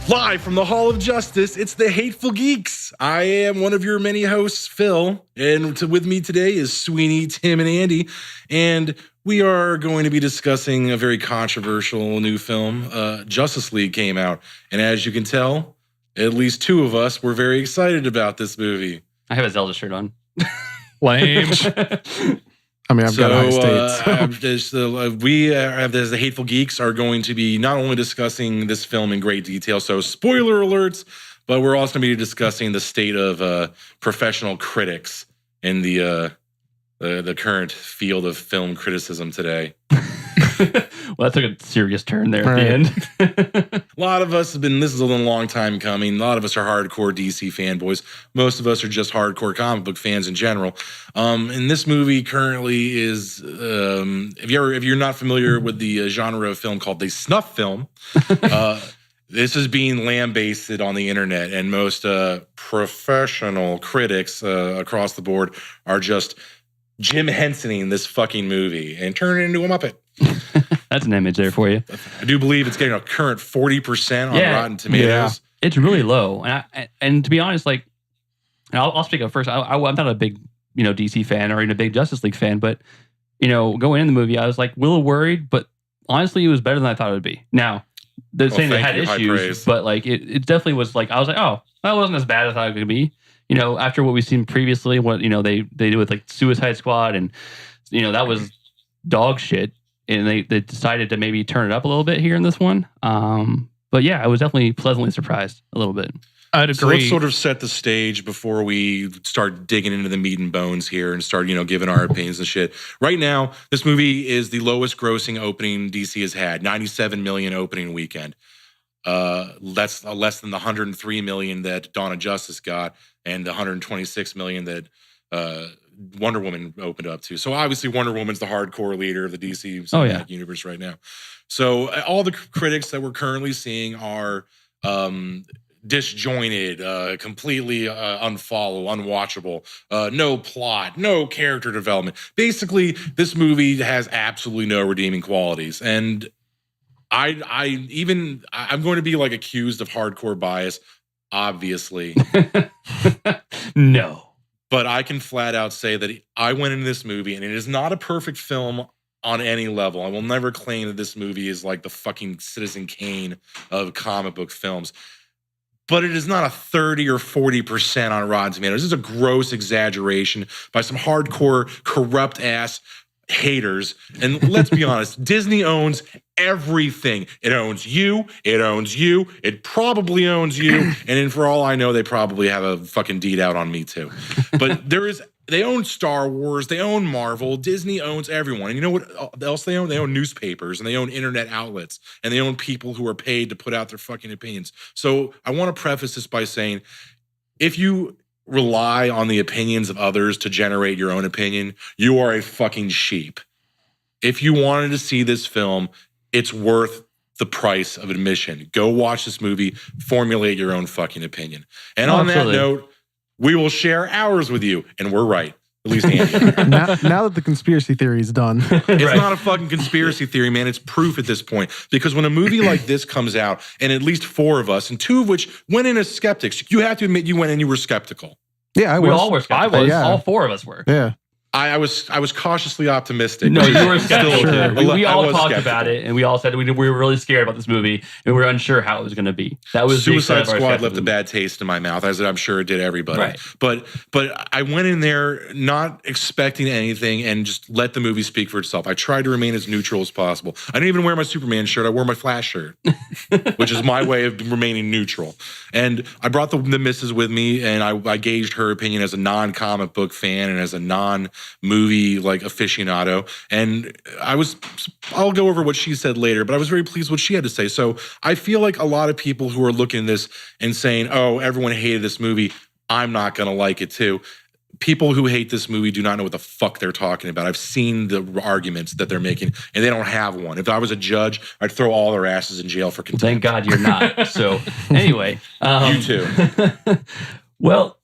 Live from the Hall of Justice, it's the Hateful Geeks. I am one of your many hosts, Phil, and with me today is Sweeney, Tim, and Andy, and we are going to be discussing a very controversial new film. Justice League came out, and as you can tell, at least two of us were very excited about this movie. I have a Zelda shirt on. Lame. I mean, I've got high states. We, as the Hateful Geeks, are going to be not only discussing this film in great detail, so spoiler alerts, but we're also going to be discussing the state of professional critics in the current field of film criticism today. Well, that took a serious turn there at the end. A lot of us have been, this is a long time coming. A lot of us are hardcore DC fanboys. Most of us are just hardcore comic book fans in general. And this movie currently is, if you're not familiar with the genre of film called the snuff film, this is being lambasted on the internet, and most professional critics across the board are just Jim Hensoning this fucking movie and turning it into a Muppet. That's an image there for you. I do believe it's getting a current 40% on Rotten Tomatoes. Yeah. It's really low. And to be honest, like, and I'll speak up first. I'm not a big, DC fan or even a big Justice League fan, but, going in the movie, I was like a little worried, but honestly, it was better than I thought it would be. Now, they're saying they had issues, but like, it definitely was like, I was like, oh, that wasn't as bad as I thought it could be. After what we've seen previously, what, they did with like Suicide Squad and, that was dog shit. And they decided to maybe turn it up a little bit here in this one. But yeah, I was definitely pleasantly surprised a little bit. I'd agree. So let's sort of set the stage before we start digging into the meat and bones here and start, giving our opinions and shit. Right now, this movie is the lowest grossing opening DC has had, 97 million opening weekend. That's less than the 103 million that Dawn of Justice got and the 126 million that Wonder Woman opened up to. So obviously Wonder Woman's the hardcore leader of the DC cinematic universe right now. So all the critics that we're currently seeing are disjointed, completely unwatchable, no plot, no character development. Basically, this movie has absolutely no redeeming qualities. And I'm going to be like accused of hardcore bias, obviously. No. But I can flat out say that I went into this movie, and it is not a perfect film on any level. I will never claim that this movie is like the fucking Citizen Kane of comic book films. But it is not a 30 or 40% on Rotten Tomatoes. This is a gross exaggeration by some hardcore, corrupt-ass haters. And let's be honest, Disney owns everything. It owns you. It owns you. It probably owns you. And then for all I know, they probably have a fucking deed out on me too. But they own Star Wars. They own Marvel. Disney owns everyone. And you know what else they own? They own newspapers, and they own internet outlets, and they own people who are paid to put out their fucking opinions. So I want to preface this by saying, if you rely on the opinions of others to generate your own opinion, you are a fucking sheep. If you wanted to see this film, it's worth the price of admission. Go watch this movie, formulate your own fucking opinion. And on that note, we will share ours with you, and we're right. At least Andy. now that the conspiracy theory is done. It's not a fucking conspiracy theory, man. It's proof at this point. Because when a movie like this comes out, and at least four of us, and two of which went in as skeptics, you have to admit you went in, you were skeptical. Yeah, we all were skeptical. I was. All four of us were. Yeah. I was cautiously optimistic. No, you were skeptical. Sure. We all talked about it, and we all said we were really scared about this movie, and we were unsure how it was going to be. That was Suicide Squad left a bad taste in my mouth, as I'm sure it did everybody. Right. But I went in there not expecting anything and just let the movie speak for itself. I tried to remain as neutral as possible. I didn't even wear my Superman shirt. I wore my Flash shirt, which is my way of remaining neutral. And I brought the missus with me, and I gauged her opinion as a non-comic book fan and as a non-movie like aficionado. And I'll go over what she said later, but I was very pleased with what she had to say. So I feel like a lot of people who are looking at this and saying, oh, everyone hated this movie, I'm not going to like it too. People who hate this movie do not know what the fuck they're talking about. I've seen the arguments that they're making, and they don't have one. If I was a judge, I'd throw all their asses in jail for contempt. Thank God you're not. So anyway. You too. Well,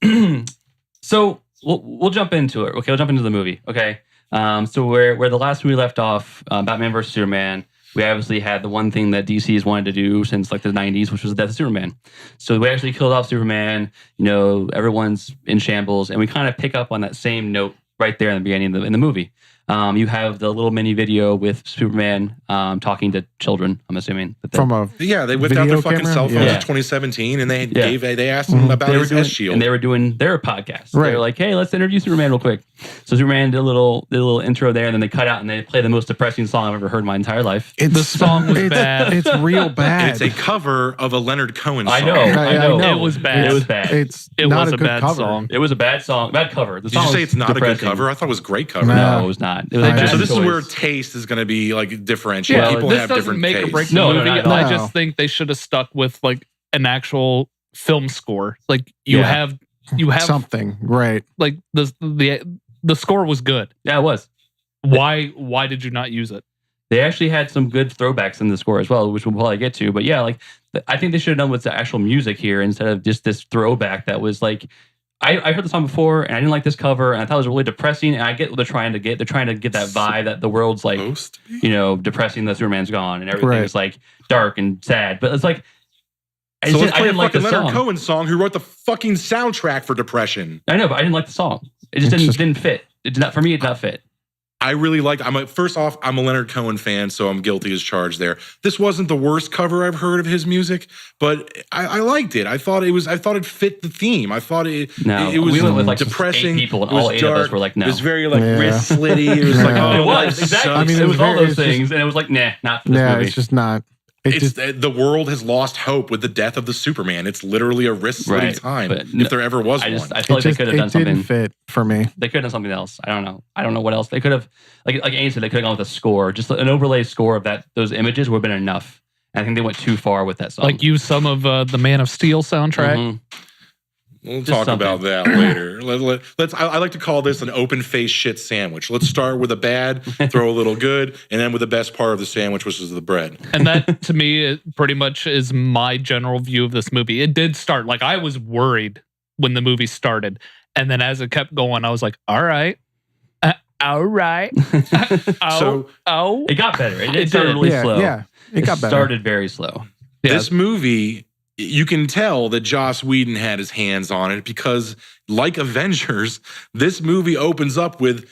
so we'll jump into it. Okay, we'll jump into the movie. Okay. So where the last movie left off, Batman vs. Superman, we obviously had the one thing that DC has wanted to do since like the 90s, which was the death of Superman. So we actually killed off Superman. Everyone's in shambles, and we kind of pick up on that same note right there in the beginning in the movie. You have the little mini video with Superman talking to children, I'm assuming. They whipped out their fucking cell phones in 2017, and they asked him about his S-Shield. And they were doing their podcast. Right. They were like, hey, let's interview Superman real quick. So Superman did a little intro there, and then they cut out and they play the most depressing song I've ever heard in my entire life. The song was bad. It's real bad. It's a cover of a Leonard Cohen song. I know. It was bad. It was bad. It was a bad cover. song. It was a bad song, bad cover. Did you say it's not depressing. A good cover? I thought it was a great cover. No, it was not. It was a bad so this choice. is where taste is going to be like differentiated. Yeah, People this have doesn't different make tastes. or break the No, movie. not at all. I just think they should have stuck with like an actual film score. Like you have something, right? Like the score was good. Yeah, it was. Why did you not use it? They actually had some good throwbacks in the score as well, which we'll probably get to. But yeah, like I think they should have done with the actual music here instead of just this throwback that was like. I heard the song before, and I didn't like this cover, and I thought it was really depressing. And I get what they're trying to get. They're trying to get that vibe that the world's like, depressing. That Superman's gone, and everything is like dark and sad. But it's like, I didn't like the Leonard Cohen song, who wrote the fucking soundtrack for Depression. I know, but I didn't like the song. It just didn't fit. It did not for me. It did not fit. I really like. First off, I'm a Leonard Cohen fan, so I'm guilty as charged there. This wasn't the worst cover I've heard of his music, but I liked it. I thought it fit the theme. I thought it was we went with like depressing. 8 people, and all 8 of us were like, no. It was very like wrist slitty. It was like, it was exactly. I mean, it was all those things, and it was like, nah, not for this movie. It's just not. The world has lost hope with the death of the Superman. It's literally a wrist-slitting time, if there ever was one. I feel like they could have done something. It didn't fit for me. They could have done something else. I don't know. I don't know what else. They could have, like Aiden said, they could have gone with a score. Just an overlay score of those images would have been enough. And I think they went too far with that song. Like use some of the Man of Steel soundtrack. Mm-hmm. We'll talk about that later. I like to call this an open-faced shit sandwich. Let's start with a bad, throw a little good, and then with the best part of the sandwich, which is the bread. And that, to me, it pretty much is my general view of this movie. It did start, like, I was worried when the movie started. And then as it kept going, I was like, all right. All right. It got better. It started really slow. Yeah, it got better. Started very slow. Yeah. This movie, you can tell that Joss Whedon had his hands on it because, like Avengers, this movie opens up with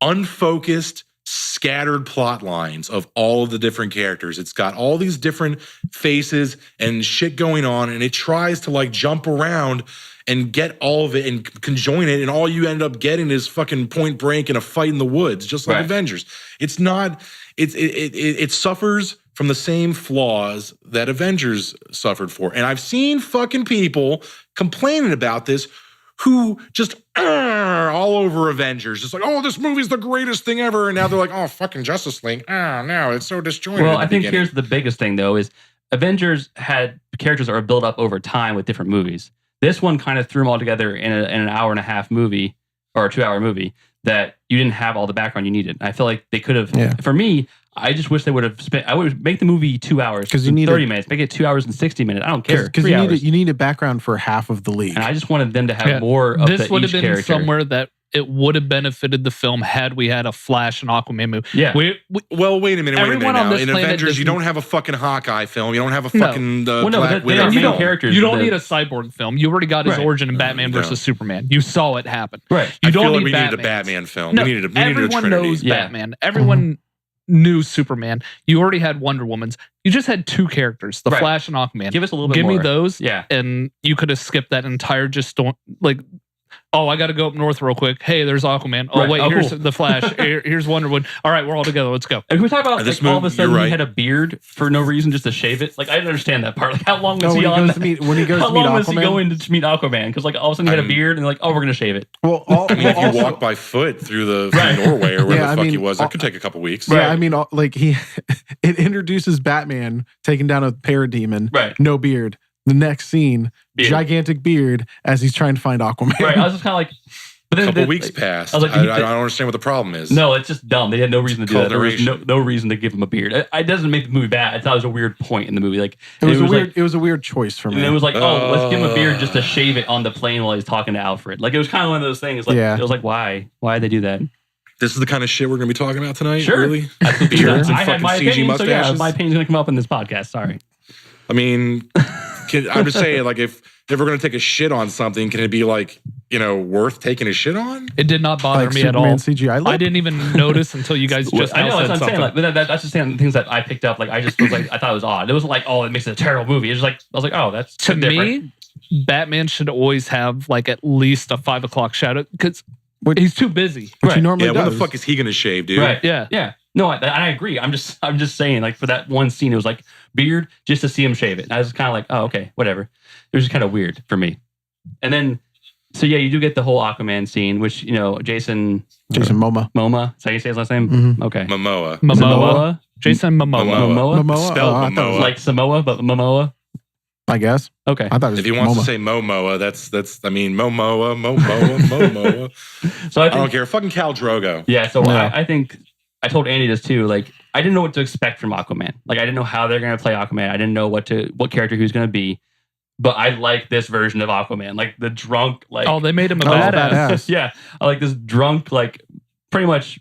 unfocused, scattered plot lines of all of the different characters. It's got all these different faces and shit going on, and it tries to like jump around and get all of it and conjoin it, and all you end up getting is fucking Point Break and a fight in the woods, just like Avengers. It's not. It suffers from the same flaws that Avengers suffered for. And I've seen fucking people complaining about this who just all over Avengers. Just like, oh, this movie's the greatest thing ever. And now they're like, oh, fucking Justice League. Oh, no, it's so disjointed. Well, I think here's the biggest thing, though, is Avengers had characters that were built up over time with different movies. This one kind of threw them all together in an hour and a half movie, or a 2-hour movie, that you didn't have all the background you needed. I feel like they could have, for me, I just wish they would have spent. I would make the movie 2 hours because you need 30 minutes. Make it 2 hours and 60 minutes. I don't care because you need a background for half of the league. And I just wanted them to have more of this would have been character. somewhere that it would have benefited the film had we had a Flash and Aquaman movie. Yeah. Well, wait a minute now. In Avengers, you doesn't- don't have a fucking Hawkeye film. You don't have a fucking Well, no, Black they Widow are main film. characters. You don't need a cyborg film. You already got his origin in Batman no. versus Superman. You saw it happen. Right. You I don't feel like need we Batman. needed a Batman film. No, we needed a everyone Trinity. knows Yeah. Batman. Everyone knew Superman. You already had Wonder Woman's. You just had two characters, the Flash and Aquaman. Give us a little bit Give more. me those. Yeah. And you could have skipped that entire like, oh, I got to go up north real quick. Hey, there's Aquaman. Oh, wait, here's the Flash. Here's Wonder Woman. All right, we're all together. Let's go. And can we talk about This like, all of a movie- sudden you're he right. had a beard for no reason just to shave it? Like, I didn't understand that part. Like, how long was when he on? when he goes How to meet long was he Aquaman? going to meet Aquaman? Because like all of a sudden he had a beard and like, oh, we're going to shave it. Well, If you walk by foot through Norway or where the fuck he was, that could take a couple weeks. Yeah, I mean, like it introduces Batman taking down a parademon, no beard. The next scene, gigantic beard as he's trying to find Aquaman. Right. I was just kind of like, but then A couple weeks passed. I was like, I don't understand what the problem is. No, it's just dumb. They had no reason to do that. There was Coloration. no reason to give him a beard. It doesn't make the movie bad. I thought it was a weird point in the movie. Like it was a weird choice for me. And it was like, oh, let's give him a beard just to shave it on the plane while he's talking to Alfred. Like it was kind of one of those things. Like it was like, why? Why did they do that? This is the kind of shit we're going to be talking about tonight? Sure. Really? Beards and I had fucking my CG opinion, mustaches? so yeah, my opinion's going to come up in this podcast. Sorry. I mean, I'm just saying, like, if we're going to take a shit on something, can it be like, worth taking a shit on? It did not bother Like me Superman at all. CGI I didn't even notice until you guys just I know, now that's said what I'm something. saying. Like, but that's just saying things that I picked up. Like, I just was like, I thought it was odd. It wasn't like, oh, it makes it a terrible movie. It was like, I was like, oh, that's To different. me, Batman should always have like at least a 5 o'clock shadow because he's too busy. Which he normally Yeah, does. when the fuck is he going to shave, dude? Right. Yeah. Yeah. No, I agree. I'm just saying, like, for that one scene, it was like beard just to see him shave it. And I was kind of like, oh, okay, whatever. It was just kind of weird for me. And then, so yeah, you do get the whole Aquaman scene, which, Jason Momoa. Is that how you say his last name? Mm-hmm. Okay. Momoa. Jason Momoa. Momoa. Spelled I thought it was Momoa. Like Samoa, but Momoa. I guess. Okay. I thought it was If he wants Momoa. to say Momoa, that's Momoa. So I I don't think, care. Fucking Khal Drogo. yeah, so Yeah. I think, I told Andy this too, like, I didn't know what to expect from Aquaman. Like, I didn't know how they're going to play Aquaman. I didn't know what character he was going to be. But I like this version of Aquaman, like the drunk, like Oh, they made him a Oh, badass. badass. yeah, I like this drunk, like pretty much,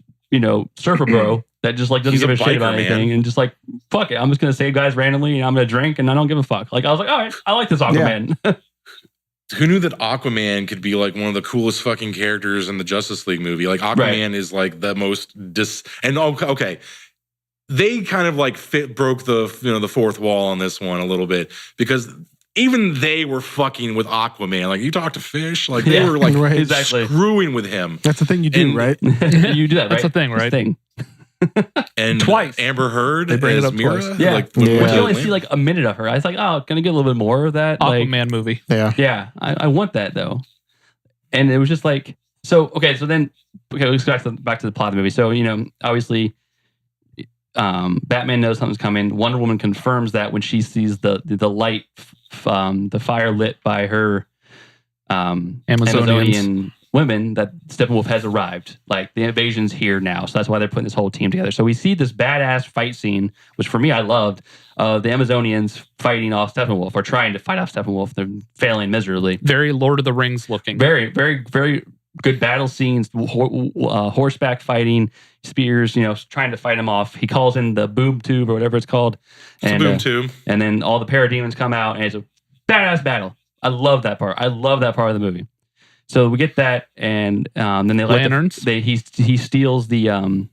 surfer bro that just like doesn't He's give a a shit about biker, man. anything and just like fuck it, I'm just gonna save guys randomly and I'm gonna drink and I don't give a fuck. Like I was like, all right, I like this Aquaman. Who knew that Aquaman could be like one of the coolest fucking characters in the Justice League movie? Like Aquaman is like the most okay. They kind of like broke the the fourth wall on this one a little bit because even they were fucking with Aquaman. Like you talk to Fish, like they Yeah, were like right. Exactly. screwing with him. That's the thing you do, And- right? You do that, right? That's the thing, right? Thing. And Twice. Amber Heard They bring it as up Mira. twice. Yeah. Like, Yeah. But with you only the- see like a minute of her. I was like, oh, gonna get a little bit more of that. Like, Aquaman movie. Yeah. yeah, I want that though. And it was just like, so then let's go back to the plot of the movie. So obviously, Batman knows something's coming. Wonder Woman confirms that when she sees the light, the fire lit by her Amazonian women, that Steppenwolf has arrived. Like the invasion's here now, so that's why they're putting this whole team together. So we see this badass fight scene, which for me I loved. The Amazonians fighting off Steppenwolf or trying to fight off Steppenwolf. They're failing miserably. Very Lord of the Rings looking. Very, very, very good battle scenes. Horseback fighting, spears. Trying to fight him off. He calls in the boom tube or whatever it's called, It's a and boom tube. and then all the parademons come out, and it's a badass battle. I love that part. I love that part of the movie. So we get that, and then they light Lanterns. he steals the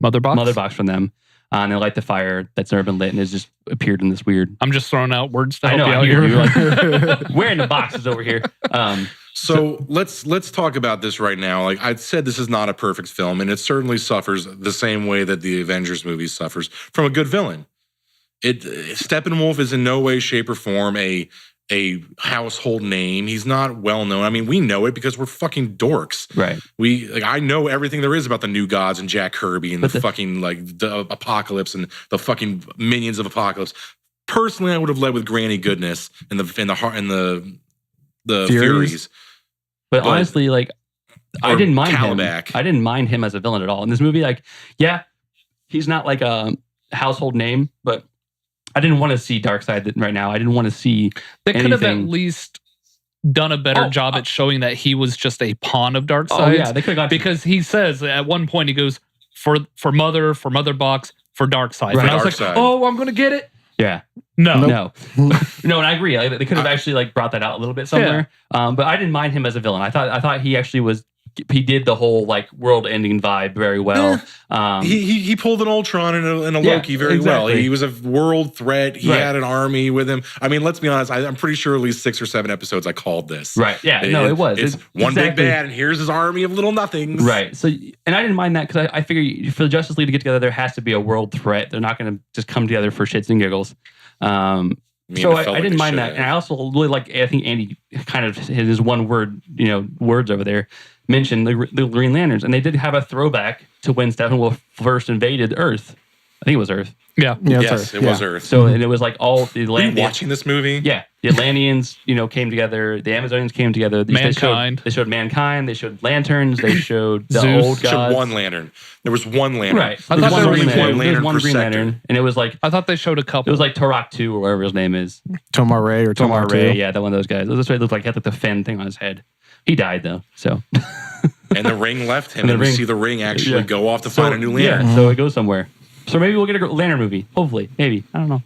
Mother box. from them, and they light the fire that's never been lit, and it's just appeared in this weird. I'm just throwing out words to I help know. you I out hear here. you. Like, wearing the boxes over here. So let's talk about this right now. Like I said, this is not a perfect film, and it certainly suffers the same way that the Avengers movie suffers from a good villain. Steppenwolf is in no way, shape, or form a household name. He's not well known. I mean, we know it because we're fucking dorks. Right. I know everything there is about the New Gods and Jack Kirby and the fucking like the Apocalypse and the fucking minions of Apocalypse. Personally, I would have led with Granny Goodness and the Furies. But honestly, like I Or didn't mind him. Calabac. I didn't mind him as a villain at all in this movie. Like, yeah, he's not like a household name, but I didn't want to see Darkseid right now. I didn't want to see. They could have at anything. least done a better job at showing that he was just a pawn of Darkseid. Oh yeah, they could have got Because he says at one point, he goes, for Mother Box, for Darkseid. Right. And I was Darkseid. like, oh, I'm going to get it. yeah. No. No, no, and I agree. Like, they could have actually like brought that out a little bit somewhere. But I didn't mind him as a villain. I thought he actually was. He did the whole like world-ending vibe very well. He pulled an Ultron and a Loki very well. exactly. He was a world threat. He Right. had an army with him. I mean, let's be honest. I'm pretty sure at least 6 or 7 episodes I called this. Right. Yeah. No, it was. It's one exactly. big bad, and here's his army of little nothings. Right. So, and I didn't mind that because I figure for the Justice League to get together, there has to be a world threat. They're not going to just come together for shits and giggles. So I didn't mind that. And I also really like, I think Andy kind of his one word, words over there, mentioned the Green Lanterns. And they did have a throwback to when Steppenwolf first invaded Earth. I think it was Earth. Yeah. Yes, it was Earth. So, and it was like all the Were you Atlanteans. watching this movie? Yeah. The Atlanteans, came together. The Amazonians came together. Mankind. They showed mankind. They showed lanterns. They showed the Zeus. old Showed gods. one lantern. There was one lantern. Right. I There thought was there one was Green only Lantern. one There was lantern one per Green sector. Lantern. And it was like, I thought they showed a couple. it was like Turok 2 or whatever his name is. Tomar Ray or Tomar Tomar Ray, 2. yeah, that one of those guys. That's what it looked like. He had like the fin thing on his head. He died though. So And the ring left him, and we see the ring actually go off to find a new lantern. Yeah, so it goes somewhere. So maybe we'll get a lantern movie. Hopefully, maybe. I don't know.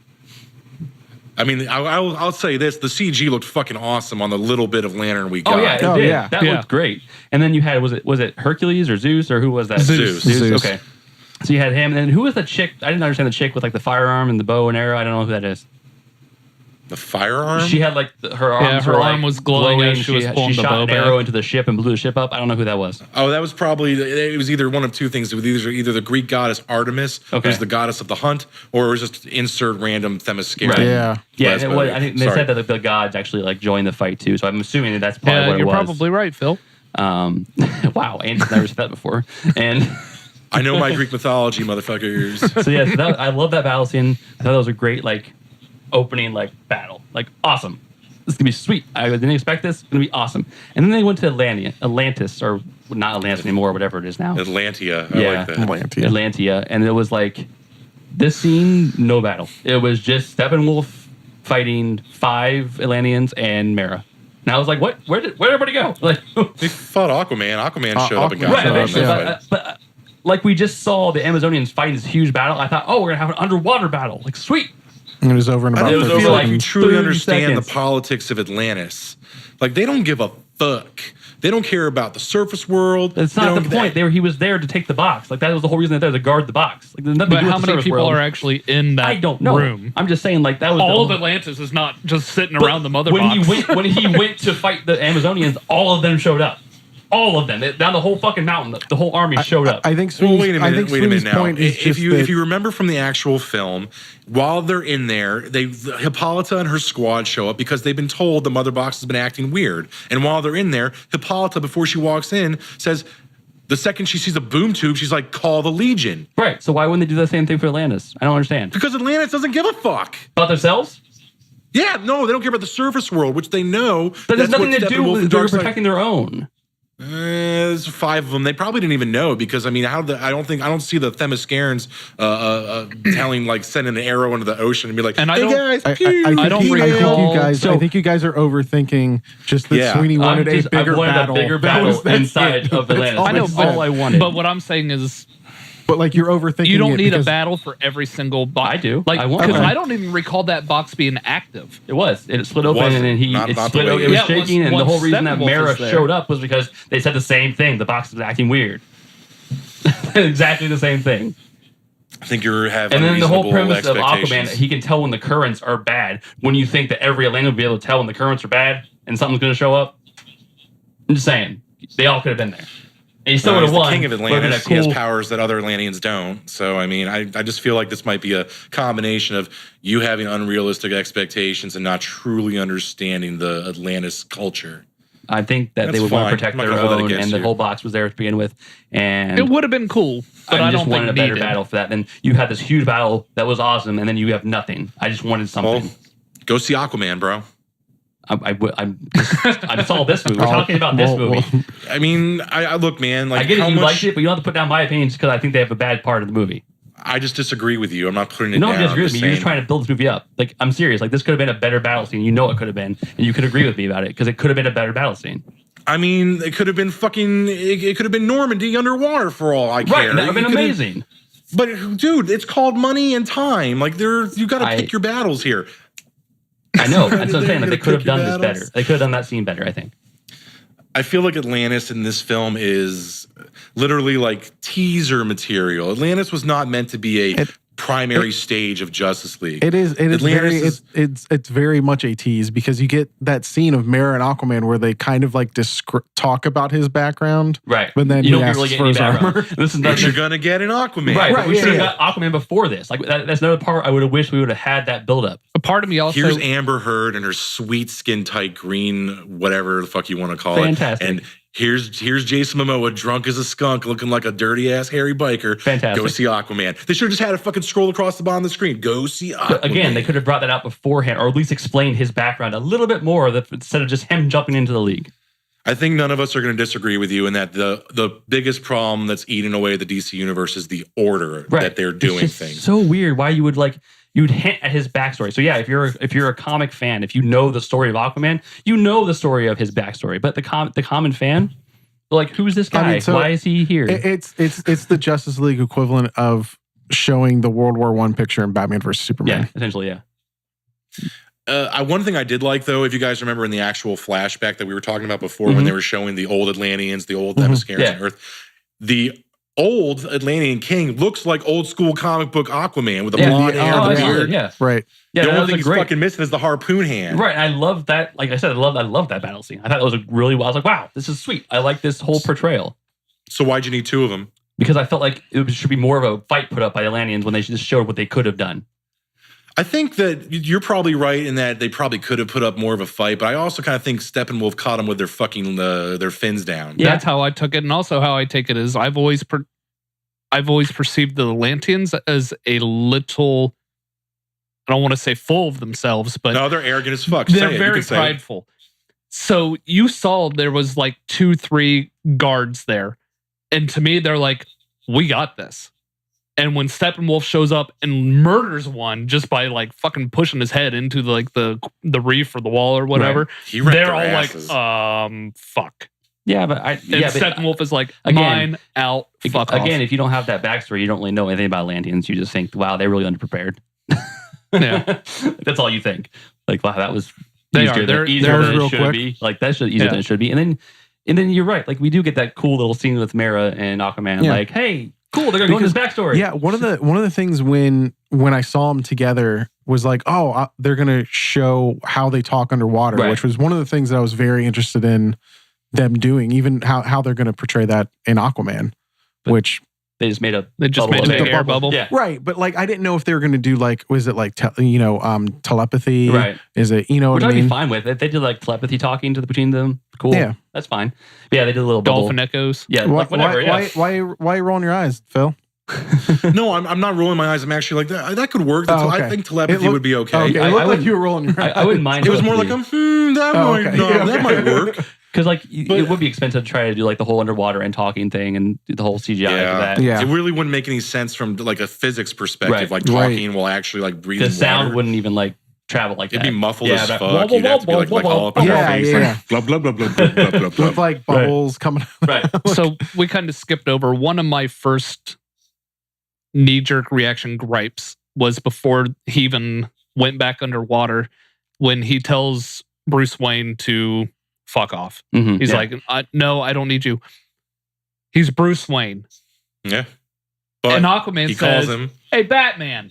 I mean, I'll say this: the CG looked fucking awesome on the little bit of lantern we got. Oh yeah, it did. Yeah. That looked great. And then you had was it Hercules or Zeus or who was that? Zeus. Okay. So you had him, and then who was the chick? I didn't understand the chick with like the firearm and the bow and arrow. I don't know who that is. The firearm? She had like her arms. Yeah, her arm was glowing as she was pulling the bow shot an arrow into the ship and blew the ship up. I don't know who that was. Oh, that was probably, it was either one of two things. It was either the Greek goddess Artemis, who's the goddess of the hunt, or it was just insert random Themyscira. Right. Yeah. I think they said that the gods actually like joined the fight too. So I'm assuming that that's probably what it was. You're probably right, Phil. Wow, Andy's never said that before. And I know my Greek mythology, motherfuckers. So yeah, I love that battle scene. I thought that was a great like opening like battle, like awesome. This is gonna be sweet. I didn't expect this. It's gonna be awesome. And then they went to Atlantis, or not Atlantis anymore, whatever it is now. Atlantia. I like that. Atlantia, and it was like this scene, no battle. It was just Steppenwolf fighting 5 Atlanteans and Mera. And I was like, what? Where'd everybody go? Like they fought Aquaman. Aquaman showed up and got but like we just saw the Amazonians fighting this huge battle. I thought, oh, we're gonna have an underwater battle. Like sweet. And it was over in about I don't feel like you truly understand seconds. the politics of Atlantis. Like, they don't give a fuck. They don't care about the surface world. That's not the point. He was there to take the box. Like, that was the whole reason they're there, to guard the box. Like, but how many people are actually in that room? I don't know. I'm just saying, like, that was all of Atlantis is not just sitting around the mother box. When he went to fight the Amazonians, all of them showed up. All of them. Down the whole fucking mountain. The whole army showed up. I think wait a minute now. If you remember from the actual film, while they're in there, Hippolyta and her squad show up because they've been told the mother box has been acting weird. And while they're in there, Hippolyta, before she walks in, says the second she sees a boom tube, she's like, call the Legion. Right. So why wouldn't they do the same thing for Atlantis? I don't understand. Because Atlantis doesn't give a fuck. About themselves? Yeah, no, they don't care about the surface world, which they know. That has nothing to do with they're protecting their own. There's 5 of them. They probably didn't even know because I don't see the Themyscirans sending an arrow into the ocean and be like, and hey guys, I think you guys are overthinking just that Sweeney wanted a bigger battle inside of Atlantis. I know, all I wanted. But what I'm saying is, but like you're overthinking. You don't need a battle for every single box. I do. Like because I don't even recall that box being active. It was. It split open and then it was shaking. And the whole reason that Mera showed up was because they said the same thing. The box was acting weird. Exactly the same thing. I think you're having. And then the whole premise of Aquaman, he can tell when the currents are bad. When you think that every Atlantean will be able to tell when the currents are bad and something's going to show up. I'm just saying, they all could have been there. And he still would have won. The king of Atlantis. He has powers that other Atlanteans don't. So, I mean, I just feel like this might be a combination of you having unrealistic expectations and not truly understanding the Atlantis culture. I think that they would want to protect their own, and the whole box was there to begin with. And it would have been cool, but I just wanted a better battle for that. Then you had this huge battle that was awesome, and then you have nothing. I just wanted something. Well, go see Aquaman, bro. I saw this movie. We're talking about this movie. I mean, I look, man. Like, I get it. You liked it, but you don't have to put down my opinions because I think they have a bad part of the movie. I just disagree with you. I'm not putting it down. You don't disagree with me. You're just trying to build this movie up. Like, I'm serious. Like, this could have been a better battle scene. You know it could have been, and you could agree with me about it because it could have been a better battle scene. I mean, it could have been it could have been Normandy underwater for all I care. Right, that would have been amazing. But dude, it's called money and time. Like, you got to pick your battles here. I know. That's what I'm saying. Like, they could have done this better. They could have done that scene better, I think. I feel like Atlantis in this film is literally like teaser material. Atlantis was not meant to be a primary stage of Justice League. It is very much a tease because you get that scene of Mera and Aquaman where they kind of like talk about his background, right? But then you don't really get any background. This is what you're gonna get in Aquaman, right? We should have got Aquaman before this. Like that's another part I would have wished we would have had that build up. A part of me also here's Amber Heard and her sweet skin tight green whatever the fuck you want to call Fantastic. it, and here's Jason Momoa drunk as a skunk looking like a dirty ass hairy biker. Fantastic. Go see Aquaman. They should have just had a fucking scroll across the bottom of the screen. Go see Aquaman. But again, they could have brought that out beforehand or at least explained his background a little bit more instead of just him jumping into the league. I think none of us are going to disagree with you in that the biggest problem that's eating away the DC universe is the order that they're doing things. So weird why you'd hint at his backstory. So yeah, if you're a comic fan, if you know the story of Aquaman, you know the story of his backstory. But the common fan, Like, who's this guy? Why is he here? It's the Justice League equivalent of showing the World War I picture in Batman vs Superman. Yeah, essentially, yeah. One thing I did like, though, if you guys remember in the actual flashback that we were talking about before, when they were showing the old Atlanteans, the old Themyscirs on Earth, the old Atlantean king looks like old school comic book Aquaman with the blonde hair and the beard. Yeah, right. Yeah, the only thing he's fucking missing is the harpoon hand. Right. I love that. Like I said, I love that battle scene. I thought it was I was like, wow, this is sweet. I like this whole portrayal. So why'd you need two of them? Because I felt like it should be more of a fight put up by the Atlanteans when they just showed what they could have done. I think that you're probably right in that they probably could have put up more of a fight, but I also kind of think Steppenwolf caught them with their fucking their fins down. Yeah. That's how I took it, and also how I take it is I've always perceived the Atlanteans as a little, I don't want to say full of themselves, but no, they're arrogant as fuck. They're very prideful. So you saw there was like 2-3 guards there, and to me they're like, we got this. And when Steppenwolf shows up and murders one just by like fucking pushing his head into the reef or the wall or whatever, they're all asses. Like, fuck. Yeah, but Steppenwolf is like, mine out, fuck off. Again, if you don't have that backstory, you don't really know anything about Atlanteans. You just think, wow, they're really underprepared. Yeah, that's all you think. Like, wow, that was easier than it should be. Like that's easier than it should be. And then you're right. Like we do get that cool little scene with Mera and Aquaman. Yeah. Like, hey. Cool, they're gonna go into his backstory. Yeah, one of the things when I saw them together was like, they're gonna show how they talk underwater, which was one of the things that I was very interested in them doing. Even how they're gonna portray that in Aquaman, which they just made a air bubble. Yeah. Right, but like I didn't know if they were gonna do like, was it like telepathy? Right. Is it what which I I'd mean? be fine with. If they did like telepathy talking between them, cool. Yeah, that's fine. But yeah, they did a little dolphin echoes. Yeah, like whatever. Why are you rolling your eyes, Phil? No, I'm not rolling my eyes. I'm actually like that could work. Oh, okay. I think telepathy would be okay. Okay, it looked like you were rolling your eyes. I wouldn't mind. It was more like that might work. Because it would be expensive to try to do like the whole underwater and talking thing and do the whole CGI for that. Yeah. It really wouldn't make any sense from like a physics perspective, like talking while actually like breathing. The sound water wouldn't even like travel like It'd that. be muffled as fuck. You'd have to be like all up in your face. Like, blah, blah, blah, blah, blah, blah, blah. With like bubbles coming out. Right. So we kind of skipped over one of my first knee-jerk reaction gripes was before he even went back underwater when he tells Bruce Wayne to fuck off. Mm-hmm, He's like, no, I don't need you. He's Bruce Wayne. Yeah. But and Aquaman says, calls him, hey, Batman,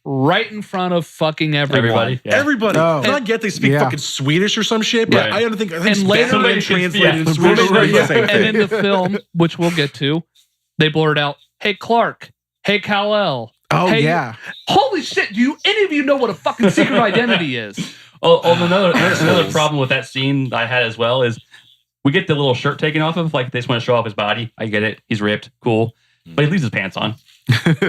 right in front of fucking everybody. Everybody. Oh. And I get they speak fucking Swedish or some shit, but I don't think later translated in Swedish. And in the film, which we'll get to, they blurred out, hey, Clark. Hey, Kal-El. Oh, hey, yeah. Holy shit, do any of you know what a fucking secret identity is? Another problem with that scene I had as well is we get the little shirt taken off of, like they just want to show off his body. I get it. He's ripped. Cool. But he leaves his pants on.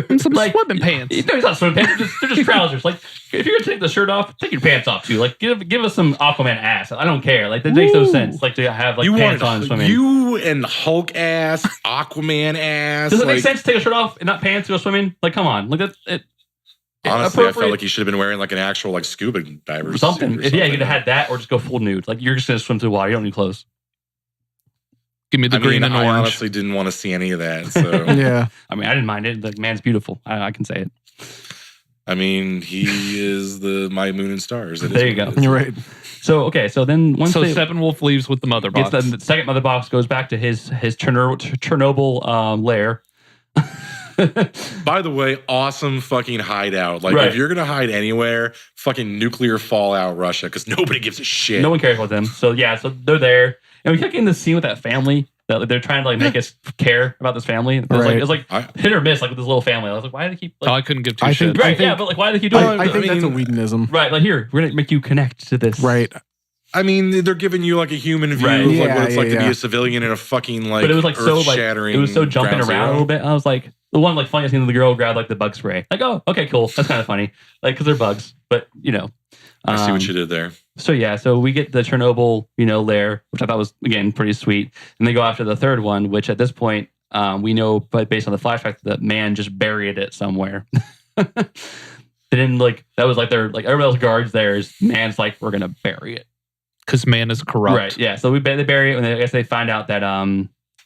And some swimming pants. No, he's not swimming pants. They're just trousers. Like, if you're going to take the shirt off, take your pants off too. Like, give us some Aquaman ass. I don't care. Like, that makes no sense. Like, to have like pants on swimming. You and Hulk ass, Aquaman ass. Does it make sense to take a shirt off and not pants to go swimming? Like, come on. Look at it. Honestly, I felt like you should have been wearing like an actual like scuba diver or something. You could have had that or just go full nude. Like, you're just going to swim through the water. You don't need clothes. Give me the green and orange. I honestly didn't want to see any of that. So yeah. I mean, I didn't mind it. The man's beautiful. I can say it. I mean, he is my moon and stars. There you go. You're right. So then once Steppenwolf leaves with the mother box. The second mother box goes back to his Chernobyl lair. By the way, awesome fucking hideout. Like, if you're gonna hide anywhere, fucking nuclear fallout Russia, because nobody gives a shit. No one cares about them. So so they're there, and we kept getting this scene with that family that they're trying to like make us care about this family. It was like hit or miss, like with this little family. I was like, why do they keep? Like, I couldn't give two shits. Right? Yeah, but like, why do they keep doing? I think that's a Whedonism. Right? Like, here, we're gonna make you connect to this. Right. I mean, they're giving you like a human view of like what it's like to be a civilian in a fucking like. But it was like so like shattering. It was so jumping around a little bit. I was like, the one like funniest thing that the girl grabbed like the bug spray. Like, oh, okay, cool. That's kind of funny. Like, because they're bugs, but you know. I see what you did there. So we get the Chernobyl, lair, which I thought was again pretty sweet. And they go after the third one, which at this point we know, but based on the flashback, that man just buried it somewhere. They didn't that was like they're like everybody else guards theirs. Man's like, we're gonna bury it because man is corrupt. Right? Yeah. So they bury it, and I guess they find out that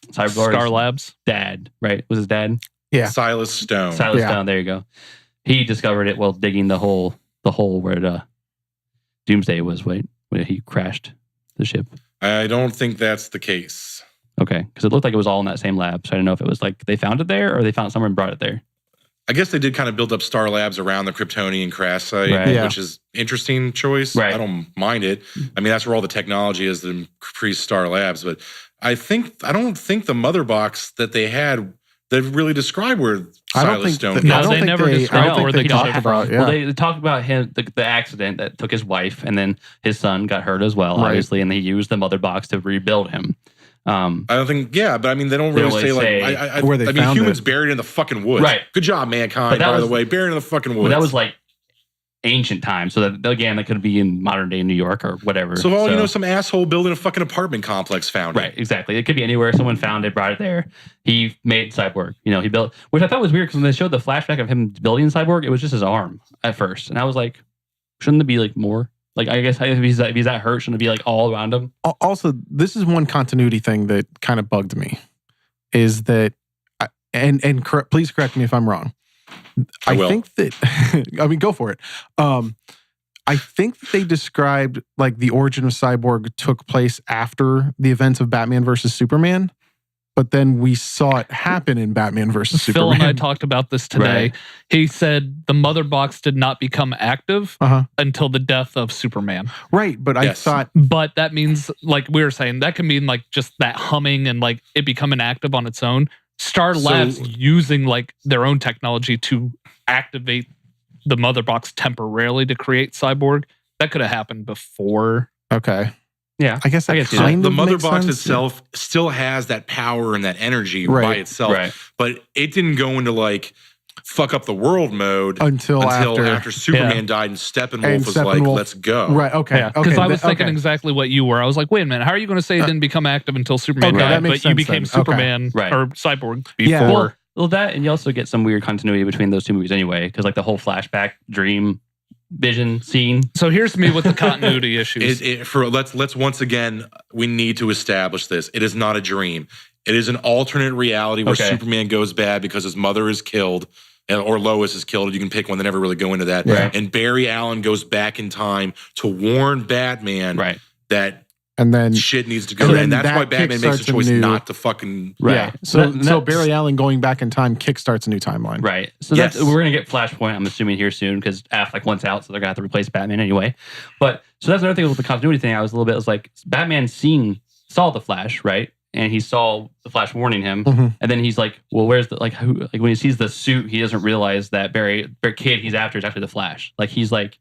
Cyborg's Labs dad, right? Was his dad? Yeah. Silas Stone. Silas Stone. There you go. He discovered it while digging the hole where the Doomsday was. Where he crashed the ship. I don't think that's the case. Okay, because it looked like it was all in that same lab. So I don't know if it was like they found it there or they found it somewhere and brought it there. I guess they did kind of build up Star Labs around the Kryptonian crash site, which is interesting choice. Right. I don't mind it. I mean, that's where all the technology is, the pre-Star Labs. But I don't think the mother box that they had that really described where Silas Stone. They never described where they got it from. Well, they talked about him, the accident that took his wife, and then his son got hurt as well, obviously, and they used the mother box to rebuild him. I don't think, but I mean, they don't really say where they found it. Humans buried in the fucking woods. Right. Good job, mankind, by the way. Buried in the fucking woods. But that was like ancient times. So that, again, that could be in modern day New York or whatever. So, some asshole building a fucking apartment complex found it. Right, exactly. It could be anywhere. Someone found it, brought it there. He made Cyborg. He built, which I thought was weird because when they showed the flashback of him building Cyborg, it was just his arm at first. And I was like, shouldn't there be like more? Like, I guess if he's that hurt, shouldn't it be like all around him? Also, this is one continuity thing that kind of bugged me, is that, please correct me if I'm wrong. I think that, I mean, go for it. I think that they described like the origin of Cyborg took place after the events of Batman versus Superman, but then we saw it happen in Batman versus Superman. Phil and I talked about this today. Right. He said the mother box did not become active until the death of Superman. Right, but I thought... But that means, like we were saying, that can mean like just that humming and like it becoming active on its own. Star Labs using like their own technology to activate the mother box temporarily to create Cyborg. That could have happened before. Okay. Yeah, I guess that kind of the mother box sense. itself still has that power and that energy by itself, but it didn't go into like fuck up the world mode until after Superman died and Steppenwolf was like, let's go. Right. Okay. Because I was thinking exactly what you were. I was like, wait a minute, how are you going to say it didn't become active until Superman died, but you became Superman or Cyborg before? Well, that, and you also get some weird continuity between those two movies anyway, because like the whole flashback dream vision scene. So here's me with the continuity issues. Let's once again, we need to establish this. It is not a dream. It is an alternate reality where Superman goes bad because his mother is killed, or Lois is killed. You can pick one. They never really go into that. Right. And Barry Allen goes back in time to warn Batman that and then shit needs to go. And that's why Batman makes the choice not to fucking... Yeah. So Barry Allen going back in time kickstarts a new timeline. Right. So we're going to get Flashpoint, I'm assuming, here soon, because Affleck wants out, so they're going to have to replace Batman anyway. But, so that's another thing with the continuity thing. I was like, Batman saw the Flash, right? And he saw the Flash warning him. Mm-hmm. And then he's like, well, where's the, like, who, like when he sees the suit, he doesn't realize that Barry kid he's after is actually the Flash. Like, he's like,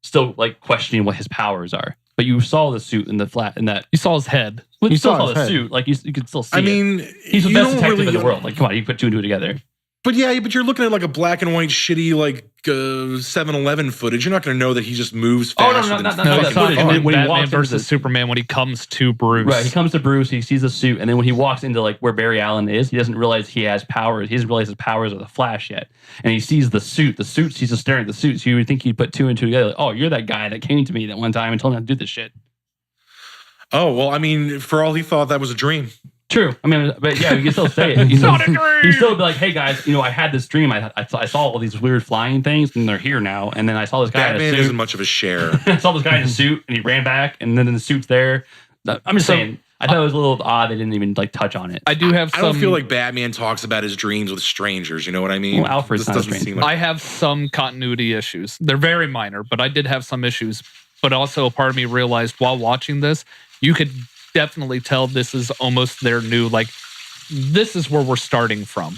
still like questioning what his powers are. But you saw the suit in that. You saw his head. Well, you still saw the suit. Like, you could still see it. He's the best detective in the world. Like, come on, you put two and two together. But you're looking at like a black and white shitty like 7-Eleven footage. You're not going to know that he just moves faster. Not that footage. When he walks versus Superman, when he comes to Bruce. Right, he comes to Bruce, he sees the suit, and then when he walks into like where Barry Allen is, he doesn't realize he has powers. He doesn't realize his powers are the Flash yet. And he sees the suit. He's just staring at the suit. So you would think he'd put two and two together. Like, oh, you're that guy that came to me that one time and told me how to do this shit. Oh, well, I mean, for all he thought, that was a dream. True. I mean, but yeah, you can still say it. It's not a dream. You still be like, hey guys, I had this dream. I saw all these weird flying things, and they're here now. And then I saw this guy Batman in a suit. Isn't much of a share. I saw this guy in a suit, and he ran back, and then the suit's there. I'm just saying. I thought it was a little odd they didn't even like touch on it. I don't feel like Batman talks about his dreams with strangers. You know what I mean? Well, Alfred's not strange. I have some continuity issues. They're very minor, but I did have some issues. But also, a part of me realized while watching this, you could definitely tell this is almost their new like. This is where we're starting from.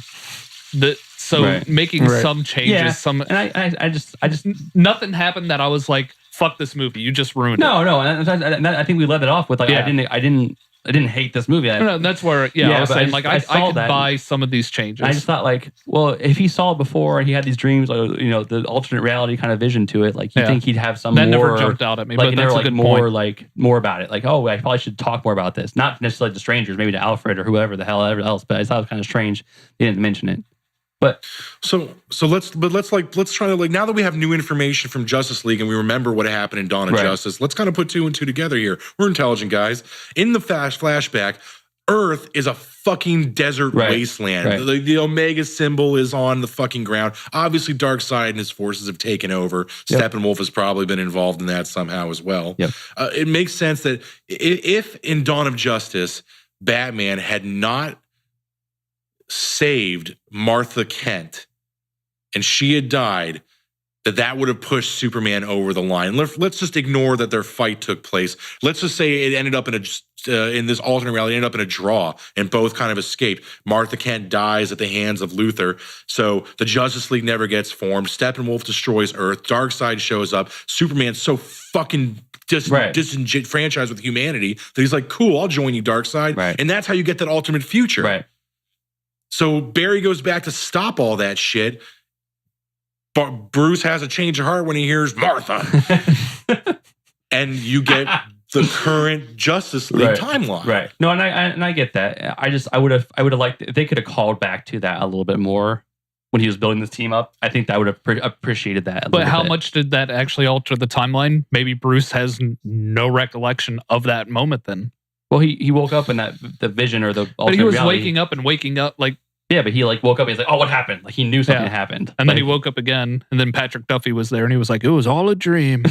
Making some changes, and I just nothing happened that I was like, "Fuck this movie! You just ruined it." No, and I think we let it off with like, I didn't hate this movie. No, that's where I was saying like I could buy some of these changes. I just thought like, well, if he saw it before and he had these dreams, or the alternate reality kind of vision to it, like you think he'd have some that more. Never jumped out at me, like, but that's a good point. Like more about it. Like, oh, I probably should talk more about this. Not necessarily to strangers, maybe to Alfred or whoever the hell else. But I thought it was kind of strange they didn't mention it. But so let's try to like now that we have new information from Justice League and we remember what happened in Dawn of Justice, let's kind of put two and two together here. We're intelligent guys. In the flashback, Earth is a fucking desert wasteland. Right. The Omega symbol is on the fucking ground. Obviously, Darkseid and his forces have taken over. Steppenwolf has probably been involved in that somehow as well. It makes sense that if in Dawn of Justice, Batman had not saved Martha Kent and she had died, that would have pushed Superman over the line. Let's just ignore that their fight took place. Let's just say it ended up in this alternate reality, ended up in a draw, and both kind of escaped. Martha Kent dies at the hands of Luthor, so the Justice League never gets formed. Steppenwolf destroys Earth. Darkseid shows up. Superman's so fucking disenfranchised with humanity that he's like, cool, I'll join you, Darkseid. And that's how you get that alternate future. So Barry goes back to stop all that shit. But Bruce has a change of heart when he hears Martha. And you get the current Justice League timeline. No, and I get that. I would have liked if they could have called back to that a little bit more when he was building this team up. I think that would have appreciated that. But how much did that actually alter the timeline? Maybe Bruce has no recollection of that moment then. Well, he woke up in the vision or the alternate but he was reality. waking up like. Yeah, but he like woke up and he's like, oh, what happened? Like he knew something happened. And then he woke up again, and then Patrick Duffy was there, and he was like, it was all a dream.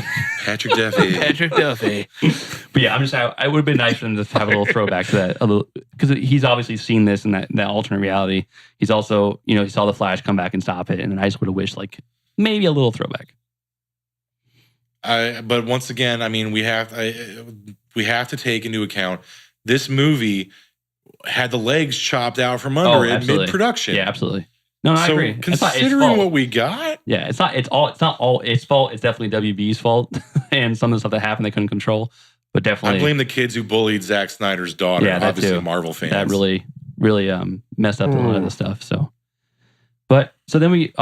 Patrick Duffy. But yeah, it would have been nice for them to have a little throwback to that, because he's obviously seen this in that alternate reality. He's also, he saw the Flash come back and stop it, and I just would have wished like maybe a little throwback. But once again, I mean, we have to take into account this movie had the legs chopped out from under it mid-production. Yeah, absolutely. No, I agree. Considering what we got, it's not all its fault. It's definitely WB's fault, and some of the stuff that happened they couldn't control. But definitely, I blame the kids who bullied Zack Snyder's daughter. Yeah, obviously Marvel fans. That really messed up a lot of the stuff. So then we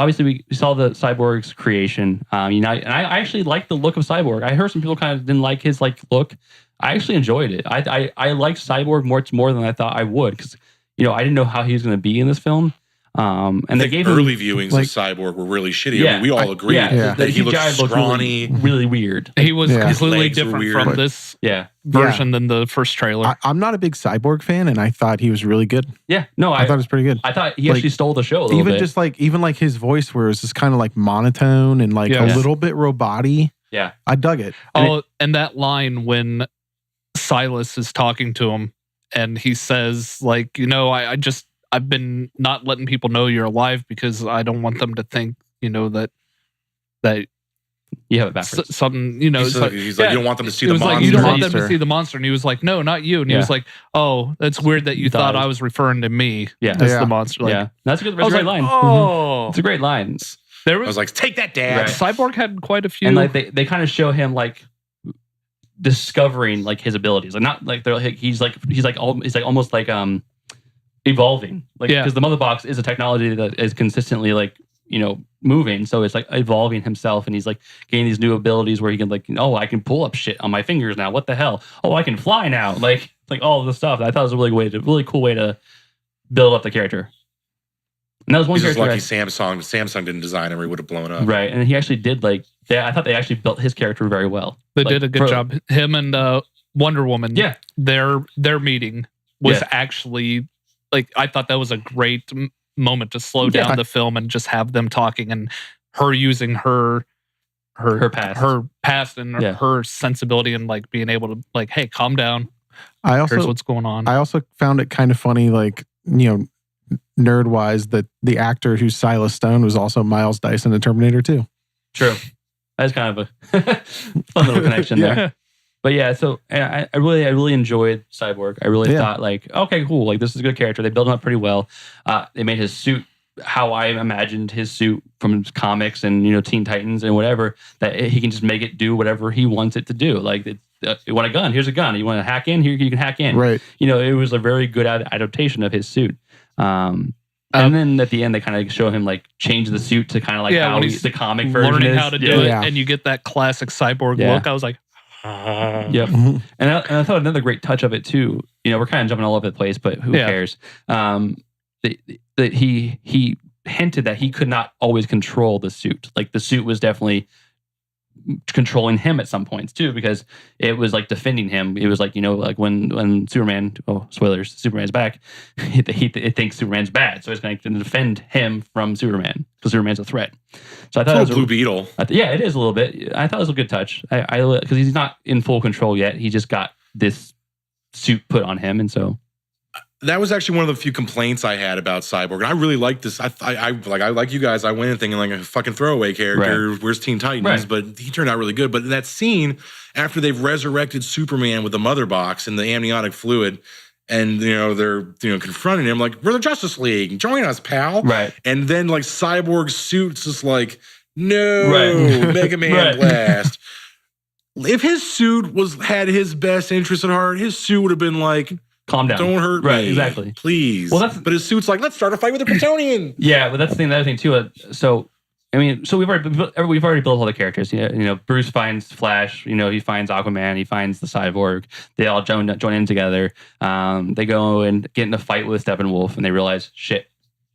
saw the Cyborg's creation. And I actually liked the look of Cyborg. I heard some people kind of didn't like his look. I actually enjoyed it. I liked Cyborg more than I thought I would, because I didn't know how he was going to be in this film. And they gave early viewings of Cyborg were really shitty. I mean, we all agreed that he looked scrawny, really weird. He was completely different from this version than the first trailer. I'm not a big Cyborg fan, and I thought he was really good. Yeah, no, I thought it was pretty good. I thought he actually stole the show a little bit. Even his voice, where it was just kind of monotone and a little bit robot-y. Yeah, I dug it. And that line when Silas is talking to him, and he says, I've been not letting people know you're alive because I don't want them to think, that you have it backwards. Something, he's like, you don't want them to see the monster. You don't want them to see the monster. And he was like, no, not you. And he was like, oh, that's weird that you thought I was referring to me as the monster. That's a great line. Oh, it's a great line. I was like, take that, Dad. Right. Cyborg had quite a few. And they kind of show him discovering his abilities. He's almost evolving, because the mother box is a technology that is consistently moving, so it's evolving himself, and he's gaining these new abilities where he can I can pull up shit on my fingers now, what the hell, I can fly now, all of the stuff. I thought it was a really cool way to build up the character. And that was one character. Lucky Samsung didn't design him, or he would have blown up. Right, and he actually did I thought they actually built his character very well. They did a good job. Him and Wonder Woman. Yeah, their meeting was actually I thought that was a great moment to slow down the film and just have them talking, and her using her past and her sensibility, and being able to hey, calm down. Here's what's going on. I also found it kind of funny, nerd wise, that the actor who's Silas Stone was also Miles Dyson in Terminator 2. True. That's kind of a fun little connection there. But yeah, so I really enjoyed Cyborg. I really thought okay, cool. This is a good character. They built him up pretty well. They made his suit how I imagined his suit from comics and Teen Titans and whatever, that he can just make it do whatever he wants it to do. You want a gun? Here's a gun. You want to hack in? Here you can hack in. Right. It was a very good adaptation of his suit. And then at the end, they kind of show him change the suit to kind of how the comic version learning is. How to do it, and you get that classic Cyborg look. I was like, yep. And I thought another great touch of it too. We're kind of jumping all over the place, but who cares? That he hinted that he could not always control the suit. The suit was definitely controlling him at some points too, because it was like defending him. It was like, like when Superman, spoilers, Superman's back, it thinks Superman's bad, so it's going to defend him from Superman because Superman's a threat. So I thought it was Blue Beetle. Yeah, it is a little bit. I thought it was a good touch. I because he's not in full control yet. He just got this suit put on him, and so that was actually one of the few complaints I had about Cyborg. And I really liked this. I like you guys. I went in thinking like a fucking throwaway character. Right. Where's Teen Titans? Right. But he turned out really good. But in that scene, after they've resurrected Superman with the mother box and the amniotic fluid, and they're confronting him like, we're the Justice League. Join us, pal. Right. And then like Cyborg's suit's just like, no, Right. Mega Man Right. blast. If his suit had his best interest at heart, his suit would have been like, calm down. don't hurt me. Right, exactly. Please. Well, but his suit's like, let's start a fight with a Kryptonian. Yeah, but that's the other thing too. So we've already built all the characters. Bruce finds Flash. He finds Aquaman. He finds the Cyborg. They all join in together. They go and get in a fight with Steppenwolf, and they realize, shit,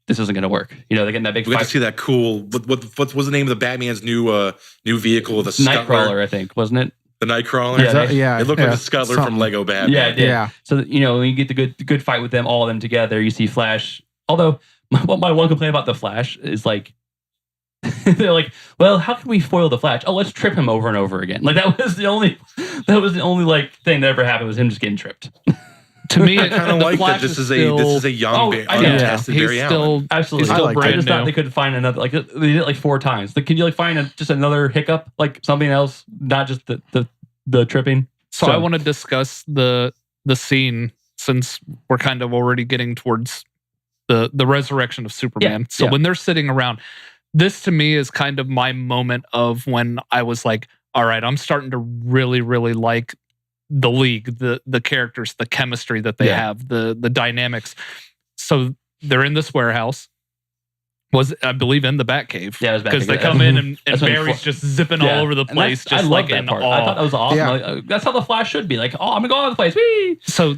this isn't going to work. They get in that big We fight. got to see that cool. What was the name of the Batman's new vehicle? The Nightcrawler, I think, wasn't it? The Nightcrawler. Yeah, It looked like the Scuttler from Lego Batman. Yeah, it did. Yeah. So you get the good fight with them, all of them together. You see Flash. Although my one complaint about the Flash is like, they're like, well, how can we foil the Flash? Oh, let's trip him over and over again. Like that was the only like thing that ever happened was him just getting tripped. To me, I kind of like that. This is a young, untested Barry Allen. Absolutely. He's still I brand just new. thought they could find another. Like they did it like 4 times. Like, can you like find just another hiccup, like something else, not just the tripping? So I want to discuss the scene since we're kind of already getting towards the resurrection of Superman. Yeah, So yeah. when they're sitting around, this to me is kind of my moment of when I was like, all right, I'm starting to really, really like the League, the characters, the chemistry that they have, the dynamics. So they're in this warehouse. Was I believe in the Batcave? Yeah, it was because Batcave. they come in and That's when Barry's just zipping all over the And place, I just love like that in part. awe. I thought that was awesome. Yeah. Like, that's how the Flash should be. Like, oh, I'm gonna go all over the place. Whee! So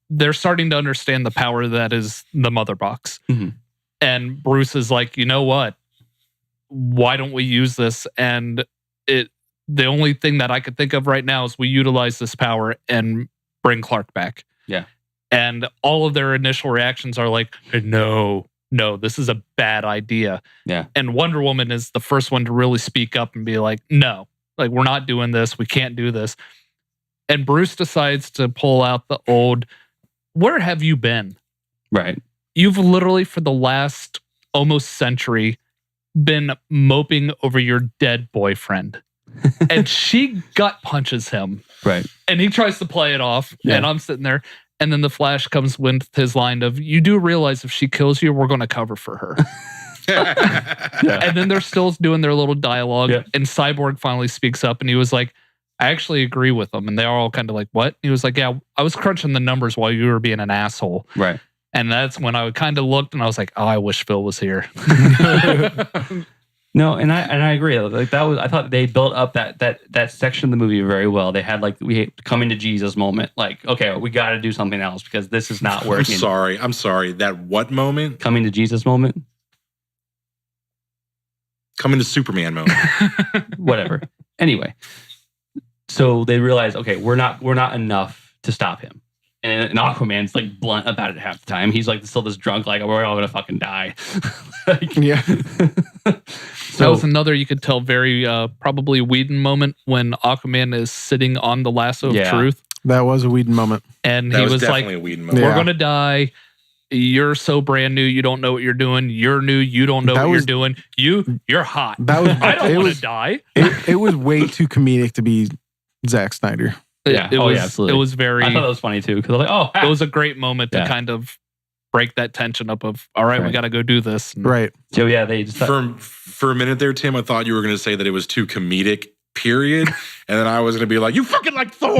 they're starting to understand the power that is the mother box. Mhm. And Bruce is like, you know what? Why don't we use this? And the only thing that I could think of right now is we utilize this power and bring Clark back. Yeah. And all of their initial reactions are like, no, this is a bad idea. Yeah. And Wonder Woman is the first one to really speak up and be like, no, like we're not doing this. We can't do this. And Bruce decides to pull out the old, where have you been? Right. You've literally for the last almost century been moping over your dead boyfriend. And she gut punches him. Right. And he tries to play it off. Yeah. And I'm sitting there. And then the Flash comes with his line of, you do realize if she kills you, we're going to cover for her. Yeah. And then they're still doing their little dialogue. Yeah. And Cyborg finally speaks up and he was like, I actually agree with them. And they're all kind of like, what? He was like, yeah, I was crunching the numbers while you were being an asshole. Right. And that's when I kind of looked and I was like, oh, I wish Phil was here. No, and I agree. Like that was, I thought they built up that section of the movie very well. They had like we coming to Jesus moment. Like, okay, we got to do something else because this is not working. I'm sorry. That what moment? Coming to Jesus moment. Coming to Superman moment. Whatever. Anyway, so they realize, okay, we're not enough to stop him. And Aquaman's like blunt about it half the time. He's like still this drunk, like we're all gonna fucking die. Like, Yeah. That was another, you could tell, very probably Whedon moment when Aquaman is sitting on the lasso of truth. That was a Whedon moment. And That he was was like, definitely a Whedon moment. we're Yeah. going to die. You're so brand new. You don't know what you're doing. You're new. You don't know That what was- you're doing. You're hot. That was I don't it want was to die. it was way too comedic to be Zack Snyder. Yeah. It Oh, was, yeah, absolutely. It was very, I thought that was funny too because I was like, oh, it was a great moment to Yeah. kind of break that tension up of, all right, we Right. got to go do this. And Right. so yeah, they just For a minute there, Tim, I thought you were going to say that it was too comedic, period. And then I was going to be like, you fucking like Thor.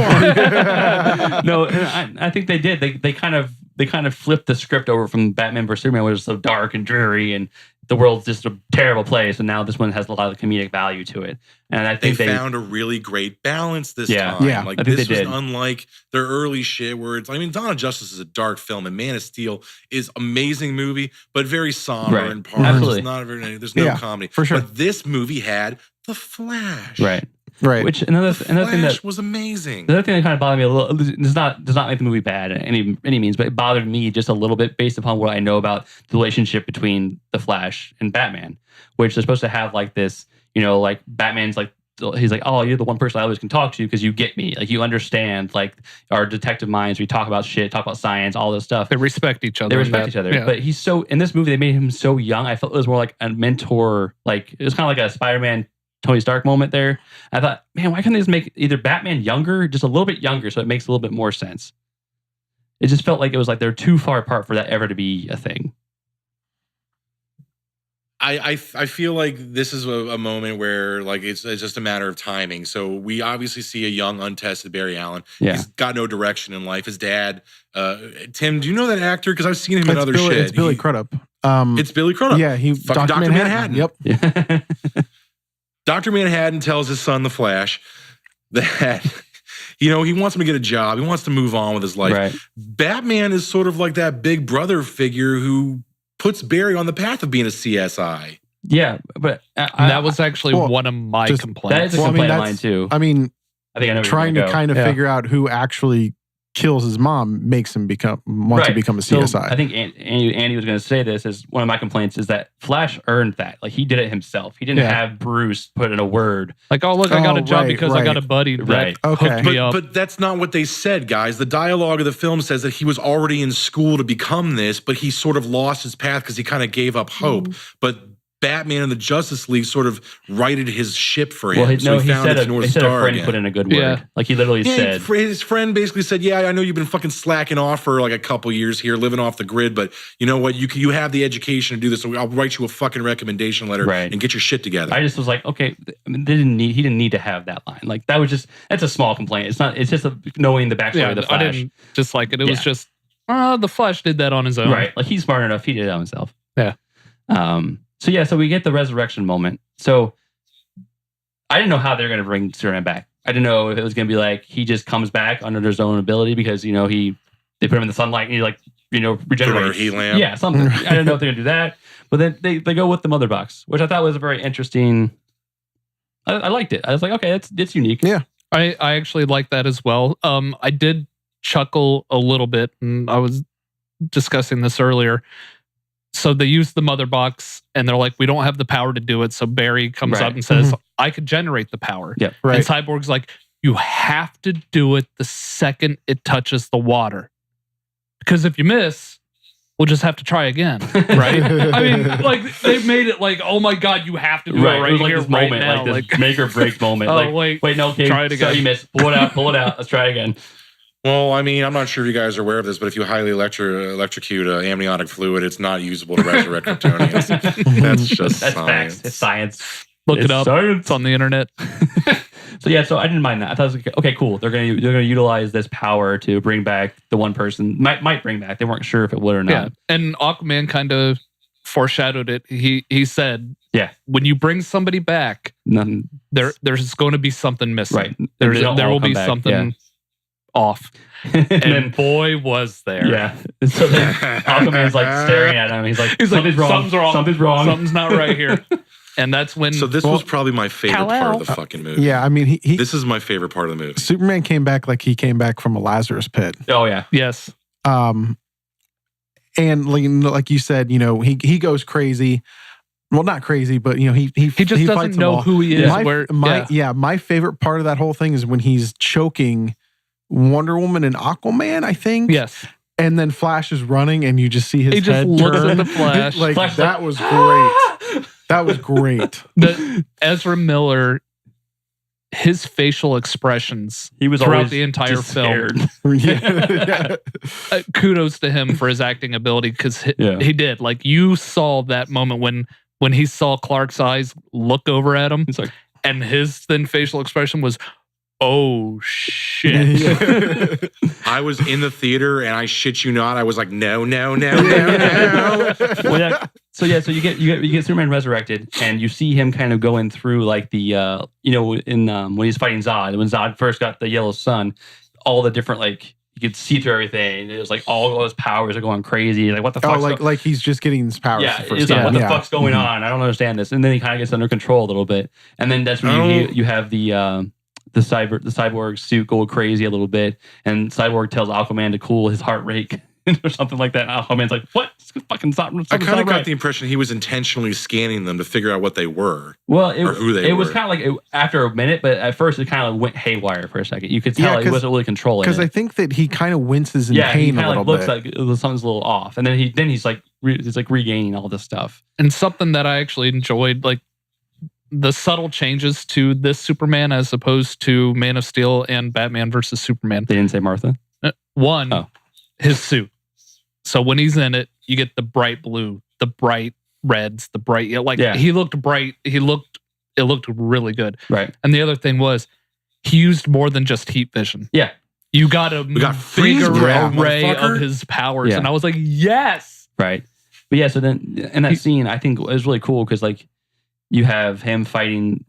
no, and I think they did. They kind of flipped the script over from Batman vs Superman, which was so dark and dreary, and the world's just a terrible place. And now this one has a lot of comedic value to it. And I They think they found a really great balance this Yeah. time. Yeah, Like I think this they was did. unlike their early shit where it's, I mean, Dawn of Justice is a dark film and Man of Steel is amazing movie, but very somber Right. and parts. Absolutely. It's not very, there's no Yeah, comedy. for sure. But this movie had The Flash. Right. Which The another Flash thing that was amazing. the other thing that kind of bothered me a little does not make the movie bad at any means, but it bothered me just a little bit based upon what I know about the relationship between the Flash and Batman, which they're supposed to have like this, like Batman's like, he's like, oh, you're the one person I always can talk to because you get me, like you understand like our detective minds. We talk about shit, talk about science, all this stuff. They respect each other. Yeah. But he's so in this movie they made him so young. I felt it was more like a mentor, like it was kind of like a Spider-Man Tony Stark moment there. I thought, man, why can't they just make either Batman younger, just a little bit younger, so it makes a little bit more sense? It just felt like it was like they're too far apart for that ever to be a thing. I feel like this is a moment where like it's just a matter of timing. So we obviously see a young, untested Barry Allen. Yeah. He's got no direction in life. His dad, Tim, do you know that actor? Because I've seen him in other shit. It's Billy Crudup. It's Billy Crudup. Yeah, he Dr. Manhattan. Yep. Yeah. Dr. Manhattan tells his son, the Flash, that he wants him to get a job. He wants to move on with his life. Right. Batman is sort of like that big brother figure who puts Barry on the path of being a CSI. Yeah, but that was actually one of my complaints. That is a complaint of mine too. I mean, I think I know trying to kind of figure out who actually kills his mom makes him want to become a CSI. So I think Andy was going to say this as one of my complaints is that Flash earned that. Like he did it himself. He didn't have Bruce put in a word. Like, oh look, I got a job because I got a buddy that hooked me up. But that's not what they said, guys. The dialogue of the film says that he was already in school to become this, but he sort of lost his path because he kind of gave up hope. But Batman and the Justice League sort of righted his ship for him. Well, he found his North Star a friend again. put in a good word. Yeah. Like he literally said. His friend basically said, yeah, I know you've been fucking slacking off for like a couple years here, living off the grid, but you know what? You have the education to do this, so I'll write you a fucking recommendation letter and get your shit together. I just was like, okay, he didn't need to have that line. Like that was that's a small complaint. It's just knowing the backstory of the Flash. I didn't dislike it. It was just, the Flash did that on his own. Right. Like he's smart enough. He did it on himself. Yeah. So we get the resurrection moment. So I didn't know how they're going to bring Superman back. I didn't know if it was going to be like he just comes back under his own ability because they put him in the sunlight and he regenerates. Heat lamp. Yeah, something. I didn't know if they're going to do that, but then they go with the mother box, which I thought was a very interesting. I liked it. I was like, okay, it's unique. Yeah, I actually like that as well. I did chuckle a little bit, and I was discussing this earlier. So they use the mother box and they're like, we don't have the power to do it. So Barry comes up and says, I could generate the power. Yeah, right. And Cyborg's like, you have to do it the second it touches the water. Because if you miss, we'll just have to try again. Right? I mean, like they made it like, oh my God, you have to do it right like here, this right moment, now. like this make or break moment. Oh, wait, no, okay, try it again. So you missed. Pull it out. Let's try again. Well, I mean, I'm not sure if you guys are aware of this, but if you highly electrocute amniotic fluid, it's not usable to resurrect Kryptonians. That's just That's science. facts. It's science. Look it up. Science. It's on the internet. So I didn't mind that. I thought it was like, okay, cool. They're gonna utilize this power to bring back the one person. Might bring back. They weren't sure if it would or not. Yeah, and Aquaman kind of foreshadowed it. He said, "Yeah, when you bring somebody back, there's going to be something missing. Right. There will be something off." And boy, was there. Yeah. So then Aquaman's like staring at him. He's like, something's wrong. Something's wrong. Something's not right here. And that's when. So this was probably my favorite part of the fucking movie. Yeah, I mean, this is my favorite part of the movie. Superman came back like he came back from a Lazarus pit. Oh yeah. Yes. And like you said, he goes crazy. Well, not crazy, but he just doesn't know who he is. My favorite part of that whole thing is when he's choking Wonder Woman and Aquaman, I think. Yes. And then Flash is running, and you just see his head just looks turn. at the Flash. That was great. That was great. Ezra Miller, his facial expressions he was throughout the entire film. Kudos to him for his acting ability because he did. Like you saw that moment when he saw Clark's eyes look over at him, and his then facial expression was, "Oh shit!" I was in the theater, and I shit you not, I was like, "No." So you get Superman resurrected, and you see him kind of going through like the when he's fighting Zod. When Zod first got the yellow sun, all the different you could see through everything. It was like all his powers are going crazy. Like what the fuck? Like he's just getting his powers. Yeah, the first it's like, time. what the fuck's going on? I don't understand this. And then he kind of gets under control a little bit. And then that's when you have the cyborg suit go crazy a little bit, and Cyborg tells Aquaman to cool his heart rate or something like that. Aquaman's like, what? Fucking stop. I kind of got the impression he was intentionally scanning them to figure out what they were. Well, or who they were. It was kind of like after a minute, but at first it kind of went haywire for a second. You could tell he wasn't really controlling it. Because I think that he kind of winces in pain a little bit. Looks like something's a little off, and then he's like regaining all this stuff. And something that I actually enjoyed, like the subtle changes to this Superman as opposed to Man of Steel and Batman versus Superman. They didn't say Martha? His suit. So when he's in it, you get the bright blue, the bright reds, the bright he looked bright. It looked really good. Right. And the other thing was he used more than just heat vision. Yeah. You got a bigger array of his powers. Yeah. And I was like, yes. Right. But yeah, so then in that scene, I think it was really cool because like you have him fighting,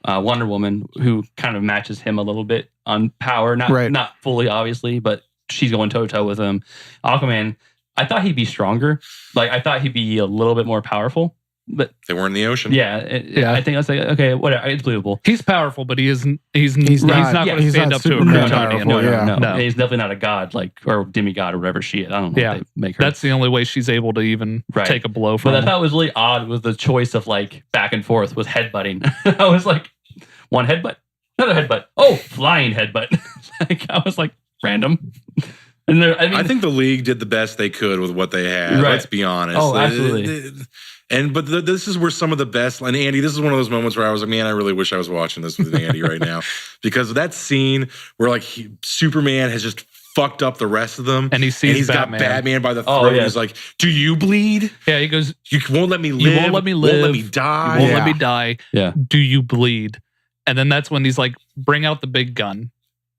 Wonder Woman, who kind of matches him a little bit on power. Not fully, obviously, but she's going toe-to-toe with him. Aquaman, I thought he'd be stronger. Like, I thought he'd be a little bit more powerful. But they were in the ocean. Yeah. I think I was like, okay, whatever. It's believable. He's powerful, but he's not going to stand up to a Kryptonian. No. He's definitely not a god, or demigod or whatever she is. I don't know what they make her. That's the only way she's able to even take a blow from him. But I thought it was really odd was the choice of like back and forth with headbutting. I was like, one headbutt, another headbutt. Oh, flying headbutt. I was like, random. And I think the League did the best they could with what they had. Right. Let's be honest. Oh, absolutely. But this is where some of the best, and Andy, this is one of those moments where I was like, man, I really wish I was watching this with Andy right now. Because of that scene where like Superman has just fucked up the rest of them. And he's got Batman by the throat. And he's like, do you bleed? Yeah, he goes, you won't let me live. You won't let me live. Won't let me die. You won't let me die. Yeah. Do you bleed? And then that's when he's like, bring out the big gun.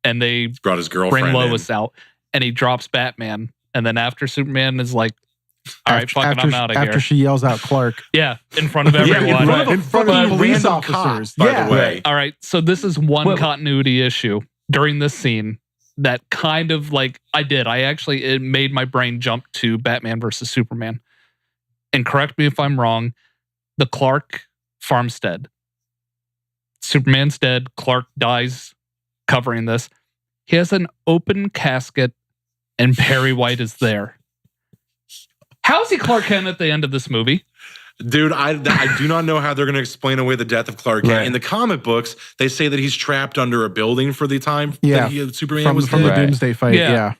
And they brought his girlfriend bring Lois out. And he drops Batman. And then after Superman is like, all right, fucking I'm out of here. After she yells out Clark. Yeah, in front of everyone. in front of police officers. By the way. All right, so this is one continuity issue during this scene that kind of like, it made my brain jump to Batman versus Superman. And correct me if I'm wrong, the Clark farmstead. Superman's dead, Clark dies covering this. He has an open casket and Perry White is there. How is he Clark Kent at the end of this movie? Dude, I do not know how they're going to explain away the death of Clark Kent. Right. In the comic books, they say that he's trapped under a building for the time that Superman was from the Doomsday fight. Yeah.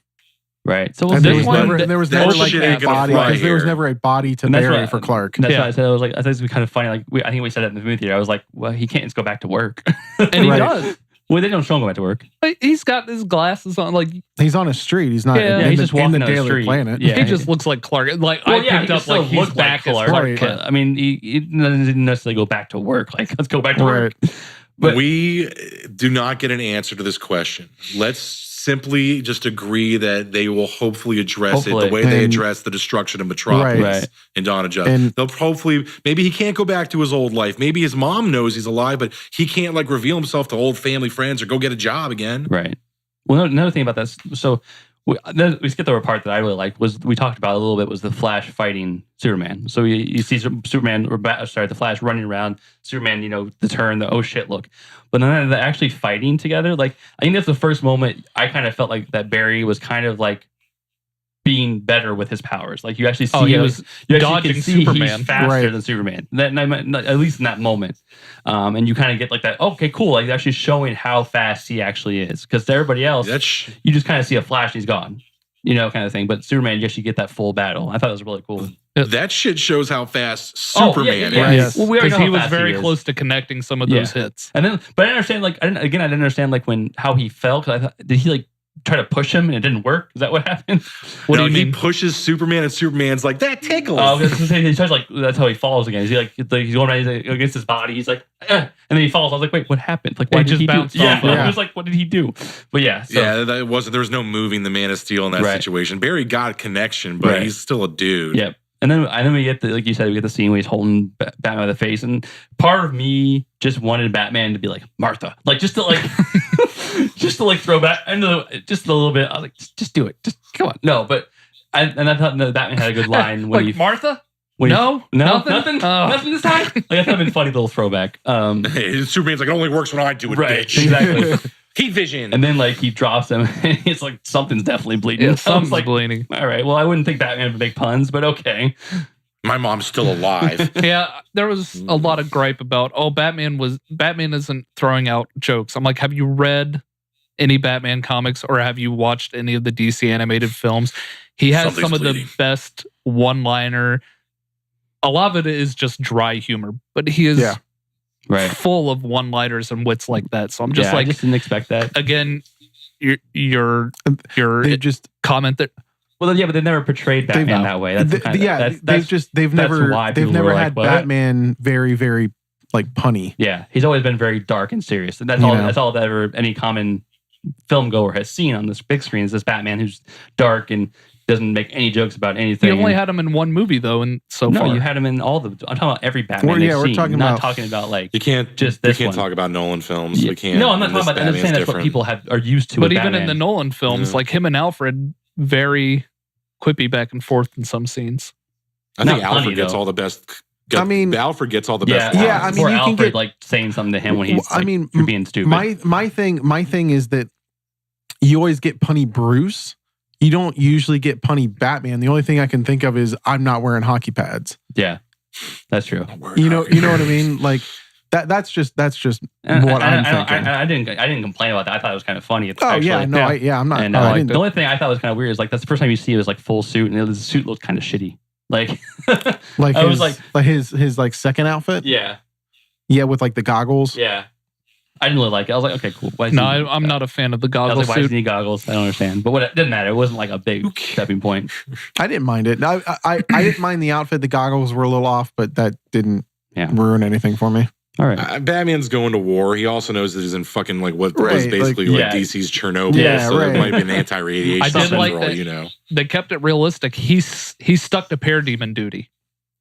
Right. So there was never like a body because there was never a body to bury for Clark. That's why I said I thought it was kind of funny. Like I think we said it in the movie theater. I was like, well, he can't just go back to work, and he does. Well, they don't show him go back to work. He's got his glasses on, like he's on a street. He's not. He's just walking in the down the Daily street. Planet. Yeah, he just looks like Clark. Like I picked up like he's back as Clark Kent. I mean, he doesn't necessarily go back to work. Like let's go back to work. But we do not get an answer to this question. Let's simply just agree that they will hopefully address it the way they address the destruction of Metropolis in Dawn of Justice. They'll hopefully, maybe he can't go back to his old life. Maybe his mom knows he's alive, but he can't like reveal himself to old family friends or go get a job again. Right. Well, another thing about that, so we skipped over a part that I really liked was we talked about a little bit was the Flash fighting Superman. So you see Superman the Flash running around, Superman, the turn, the oh shit look. But then they're actually fighting together. Like I think that's the first moment I kind of felt like that Barry was kind of like being better with his powers. Like you actually see he was dodging Superman he's faster than Superman. At least in that moment. And you kind of get like that, okay, cool. Like actually showing how fast he actually is. Because to everybody else, you just kind of see a flash and he's gone. Kind of thing. But Superman, you actually get that full battle. I thought it was really cool. That shit shows how fast Superman is. Yes. Well, because he was very close to connecting some of those hits. And then, but I understand, I didn't understand like how he fell. Because I thought, did he like try to push him and it didn't work? Is that what happened? What do you mean? He pushes Superman and Superman's like, that tickles. Oh, he tries like, that's how he falls again. He's like he's going around against his body. He's like, and then he falls. I was like, wait, what happened? Like, why did he do? Yeah, I was like, what did he do? But there was no moving the Man of Steel in that situation. Barry got a connection, but he's still a dude. Yep. And then we get like you said, we get the scene where he's holding Batman by the face, and part of me just wanted Batman to be like Martha, like just to just to like throw back, I know, just a little bit. I was like, just do it. Just come on. No, but I thought the Batman had a good line when like he Martha. nothing Oh. nothing this time. Like I thought it'd been a funny little throwback. Superman's like, it only works when I do it, Right, bitch. exactly. Heat vision. And then like he drops him, and it's like something's definitely bleeding. Yeah, So I was something's like, bleeding. all right, well, I wouldn't think Batman would make puns, but okay. My mom's still alive. Yeah, there was a lot of gripe about, Batman isn't throwing out jokes. I'm like, have you read any Batman comics or have you watched any of the DC animated films? He has Something's some of bleeding. the best one-liner. A lot of it is just dry humor, but he is Right. full of one-liners and wits like that. So I'm just I like, just didn't expect that. again, your They just comment that Well, yeah, but they never portrayed Batman that way. That's they've never why people never were like, had what? Batman very, very like punny. Yeah, he's always been very dark and serious, and that's You all. know. That's all that ever any common film goer has seen on this big screen is this Batman who's dark and doesn't make any jokes about anything. you only had him in one movie though, and so no, far you had him in all the. I'm talking about every Batman. Well, they've yeah, we're seen, talking not about- talking about like. You can't Just we this can't one. talk about Nolan films. Yeah. We can't. No, I'm not This talking about. I'm Batman's saying that's what different. people are used to. but with even in Batman. the Nolan films, Yeah. like him and Alfred, very quippy back and forth in some scenes. I think Not funny, Alfred gets though. all the best. I mean- Alfred gets all the yeah, best. Yeah, lines. I mean, or you can Alfred get- like saying something to him when he's. I like, mean, you're being stupid. My thing is that you always get punny Bruce. You don't usually get punny Batman. The only thing I can think of is I'm not wearing hockey pads. Yeah, that's true. You know what I mean? Like that's just And what I'm thinking. I didn't complain about that. I thought it was kind of funny. Oh actually. yeah, no, I'm not. And I liked didn't- the only thing I thought was kind of weird is like that's the first time you see it was like full suit, and the suit looked kind of shitty. Like, like I his, was like- his like second outfit. yeah, With like the goggles. yeah. I didn't really like it. I was like, okay, cool. Why does No, he- I'm not a fan of the I was goggle like, why does suit. he need goggles? I don't understand. But it didn't matter. It wasn't like a big stepping point. I didn't mind it. I didn't mind the outfit. The goggles were a little off, but that didn't Yeah. ruin anything for me. All right. Batman's going to war. He also knows that he's in fucking like what was Right, basically like- like Yeah. DC's Chernobyl. Yeah, so right. it might be an anti-radiation I did system like for all that. you know. They kept it realistic. He stuck to parademon duty.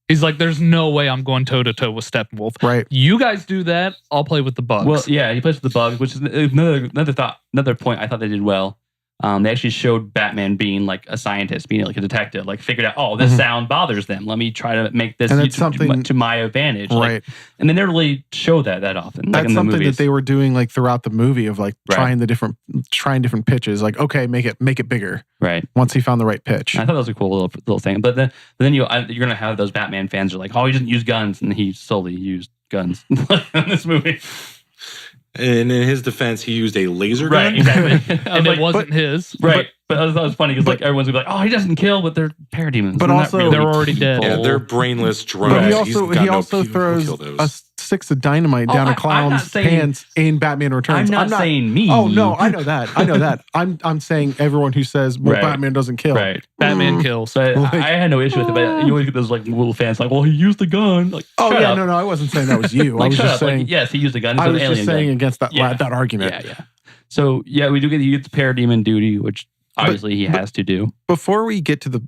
He's like, there's no way I'm going toe to toe with Steppenwolf. Right. You guys do that. I'll play with the bugs. Well, yeah, he plays with the bugs, which is another point I thought they did well. They actually showed Batman being like a scientist, being like a detective, like figured out, oh, this Mhm. sound bothers them. Let me try to make this And that's something- to my advantage. Like, Right. and they never really show that often. Like That's in the something movies. that they were doing like throughout the movie of like Right. trying different pitches. Like, okay, make it bigger right. once he found the right pitch. I thought that was a cool little thing. But then you're gonna have those Batman fans who are like, oh, he doesn't use guns, and he solely used guns in this movie. And in his defense, he used a laser Right, gun. exactly. I and was it like, wasn't his. right. But I thought it was funny because like everyone's gonna be like, oh, he doesn't kill, but they're parademons. But They're not also- really They're already dead. Yeah, people. they're brainless drones. But he He's also got he no also people who throws kill those. a sticks of dynamite Oh, down I'm a not clown's saying- pants in Batman Returns. I'm not saying me. Oh no, I know that. I know that. I'm saying everyone who says, well, Right. Batman doesn't kill. Right. Batman Mm. kills. But Like- I had no issue with it. But you always get those like little fans like, well, he used the gun. Like, Oh shut yeah, up. no, I wasn't saying that was you. I Like, was shut just up. saying. Like, yes, he used the gun. It's I an was just alien saying gun. against that Yeah. that argument. Yeah. So yeah, we do get the parademon duty, which obviously he has to do. Before we get to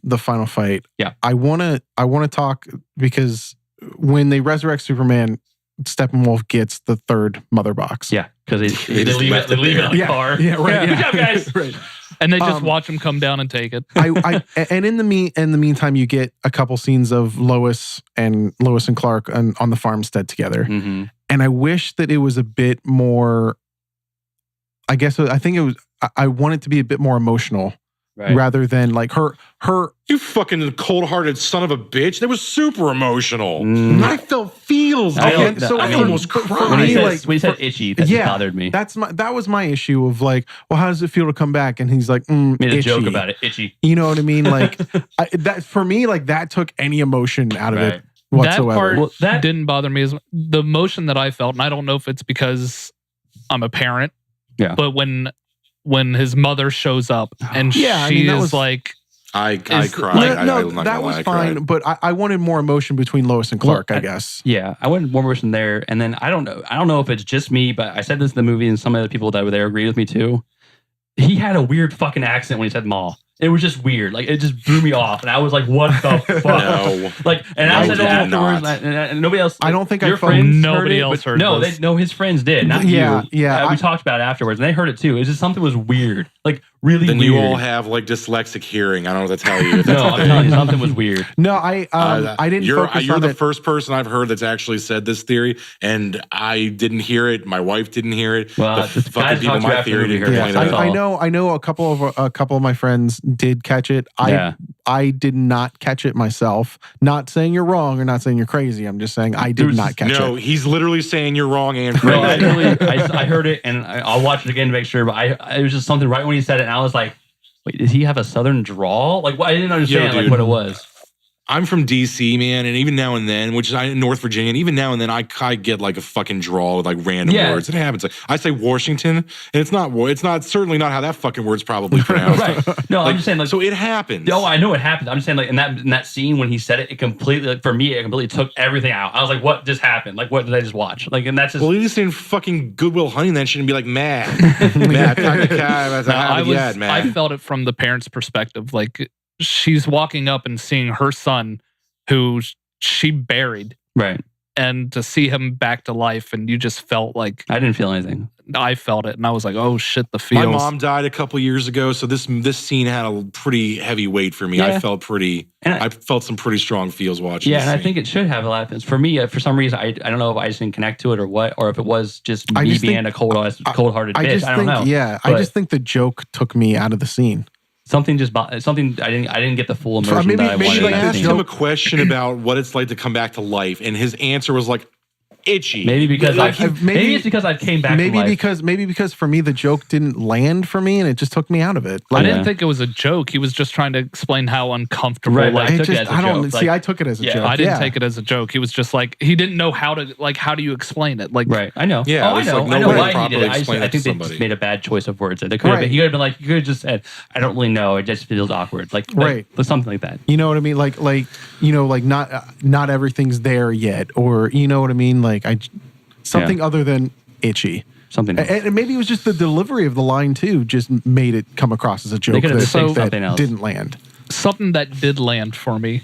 the final fight, Yeah. I wanna talk because when they resurrect Superman, Steppenwolf gets the third mother box. Yeah, because they just leave left it it in there. the Yeah, car. yeah, right. Good job, guys. Right. And they just Um, watch him come down and take it. And in the meantime, you get a couple scenes of Lois and Clark on the farmstead together. Mm-hmm. And I wish that it was a bit more. I think it was. I want it to be a bit more emotional Right. rather than like her. You fucking cold-hearted son of a bitch. That was super emotional. Mm. I felt feels. I dude. don't- so I I mean, almost for cried. When he, me, said, itchy, that Yeah. bothered me. That was my issue of like, well, how does it feel to come back? And he's like, Made a itchy. joke about it. Itchy. You know what I mean? Like that for me, like that took any emotion out of Right. it whatsoever. That part Well, that- didn't bother me as the emotion that I felt, and I don't know if it's because I'm a parent. Yeah. But when his mother shows up and Yeah, I she mean, that is was- like, I Is- cried. like, I'm no, not that gonna was lie, I fine, cried. but I wanted more emotion between Lois and Clark. Well, I guess. Yeah, I wanted more emotion there. And then I don't know if it's just me, but I said this in the movie, and some of the people that were there agreed with me too. He had a weird fucking accent when he said "ma." It was just weird. Like, it just blew me off. And I was like, what the fuck? No. Like, and No, I you said did it afterwards, not. and nobody else. I don't think your I felt- friends Nobody heard else it, heard No, this. his friends did, not Yeah, you. yeah, We I- talked about it afterwards, and they heard it too. It's just something was weird. Like, really Then weird. you all have like dyslexic hearing. I don't know what to tell you. If that's No, a I'm thing. telling you, something was weird. No, I didn't You're focus you're on the it. first person I've heard that's actually said this theory, and I didn't hear it. My wife didn't hear it. Well, the the guys fucking people talked in to my after theory we didn't heard it. complain That's about all. it. I know a couple of my friends did catch it. I did not catch it myself. Not saying you're wrong or not saying you're crazy. I'm just saying I did not catch No, it. he's literally saying you're wrong and No, I crazy. really, I heard it, and I'll watch it again to make sure. But it was just something right when he said it, and I was like, "Wait, does he have a southern drawl?" Like, I didn't understand like dude. what it was. I'm from DC, man, and even now and then, which is in North Virginia, and even now and then, I get like a fucking drawl with like random Yeah. words. It happens. Like, I say Washington, and it's not certainly not how that fucking word's probably pronounced. Right? No, I'm just saying like. So it happens. Oh, I know it happened. I'm just saying, like in that scene when he said it, it completely, like, for me, it completely took everything out. I was like, "What just happened? Like, what did I just watch?" Like, and that's just. Well, you just saying fucking Goodwill Hunting that shouldn't be like mad. Mad. I felt it from the parents' perspective. Like, she's walking up and seeing her son, who she buried, Right. and to see him back to life, and you just felt like I didn't feel anything. I felt it, and I was like, "Oh shit, the feels." My mom died a couple years ago, so this scene had a pretty heavy weight for me. Yeah. I felt And I felt some pretty strong feels watching. Yeah, this and I scene. think it should have a lot of. For me, for some reason, I don't know if I just didn't connect to it or what, or if it was just I me just being think- a cold-hearted bitch. I don't know. Yeah, I But- just think the joke took me out of the scene. Something I didn't get the full immersion maybe- that I maybe wanted. She in that asked scene. him a question about what it's like to come back to life, and his answer was like itchy. Maybe because Like, maybe it's because I came back. Maybe to life. because for me the joke didn't land for me and it just took me out of it. I Like, didn't think it was a joke. He was just trying to explain how uncomfortable. Right, like, I it took it just as a I don't joke, see. like- I took it as a Yeah, joke. I didn't yeah. take it as a joke. He was just like, he didn't know how to, like, how do you explain it? Like, Right, I know. Yeah, oh, I it's know. like I know nobody why he properly did it. explained I it to think they somebody. just made a bad choice of words. They could have. Right. He could have been like, you could have just said, "I don't really know. It just feels awkward." Like Right. something like that. You know what I mean? Like like not everything's there yet, or you know what I mean? Like something other than itchy. Something. Else. And maybe it was just the delivery of the line too, just made it come across as a joke could have that, just said that something else. didn't land. something that did land for me.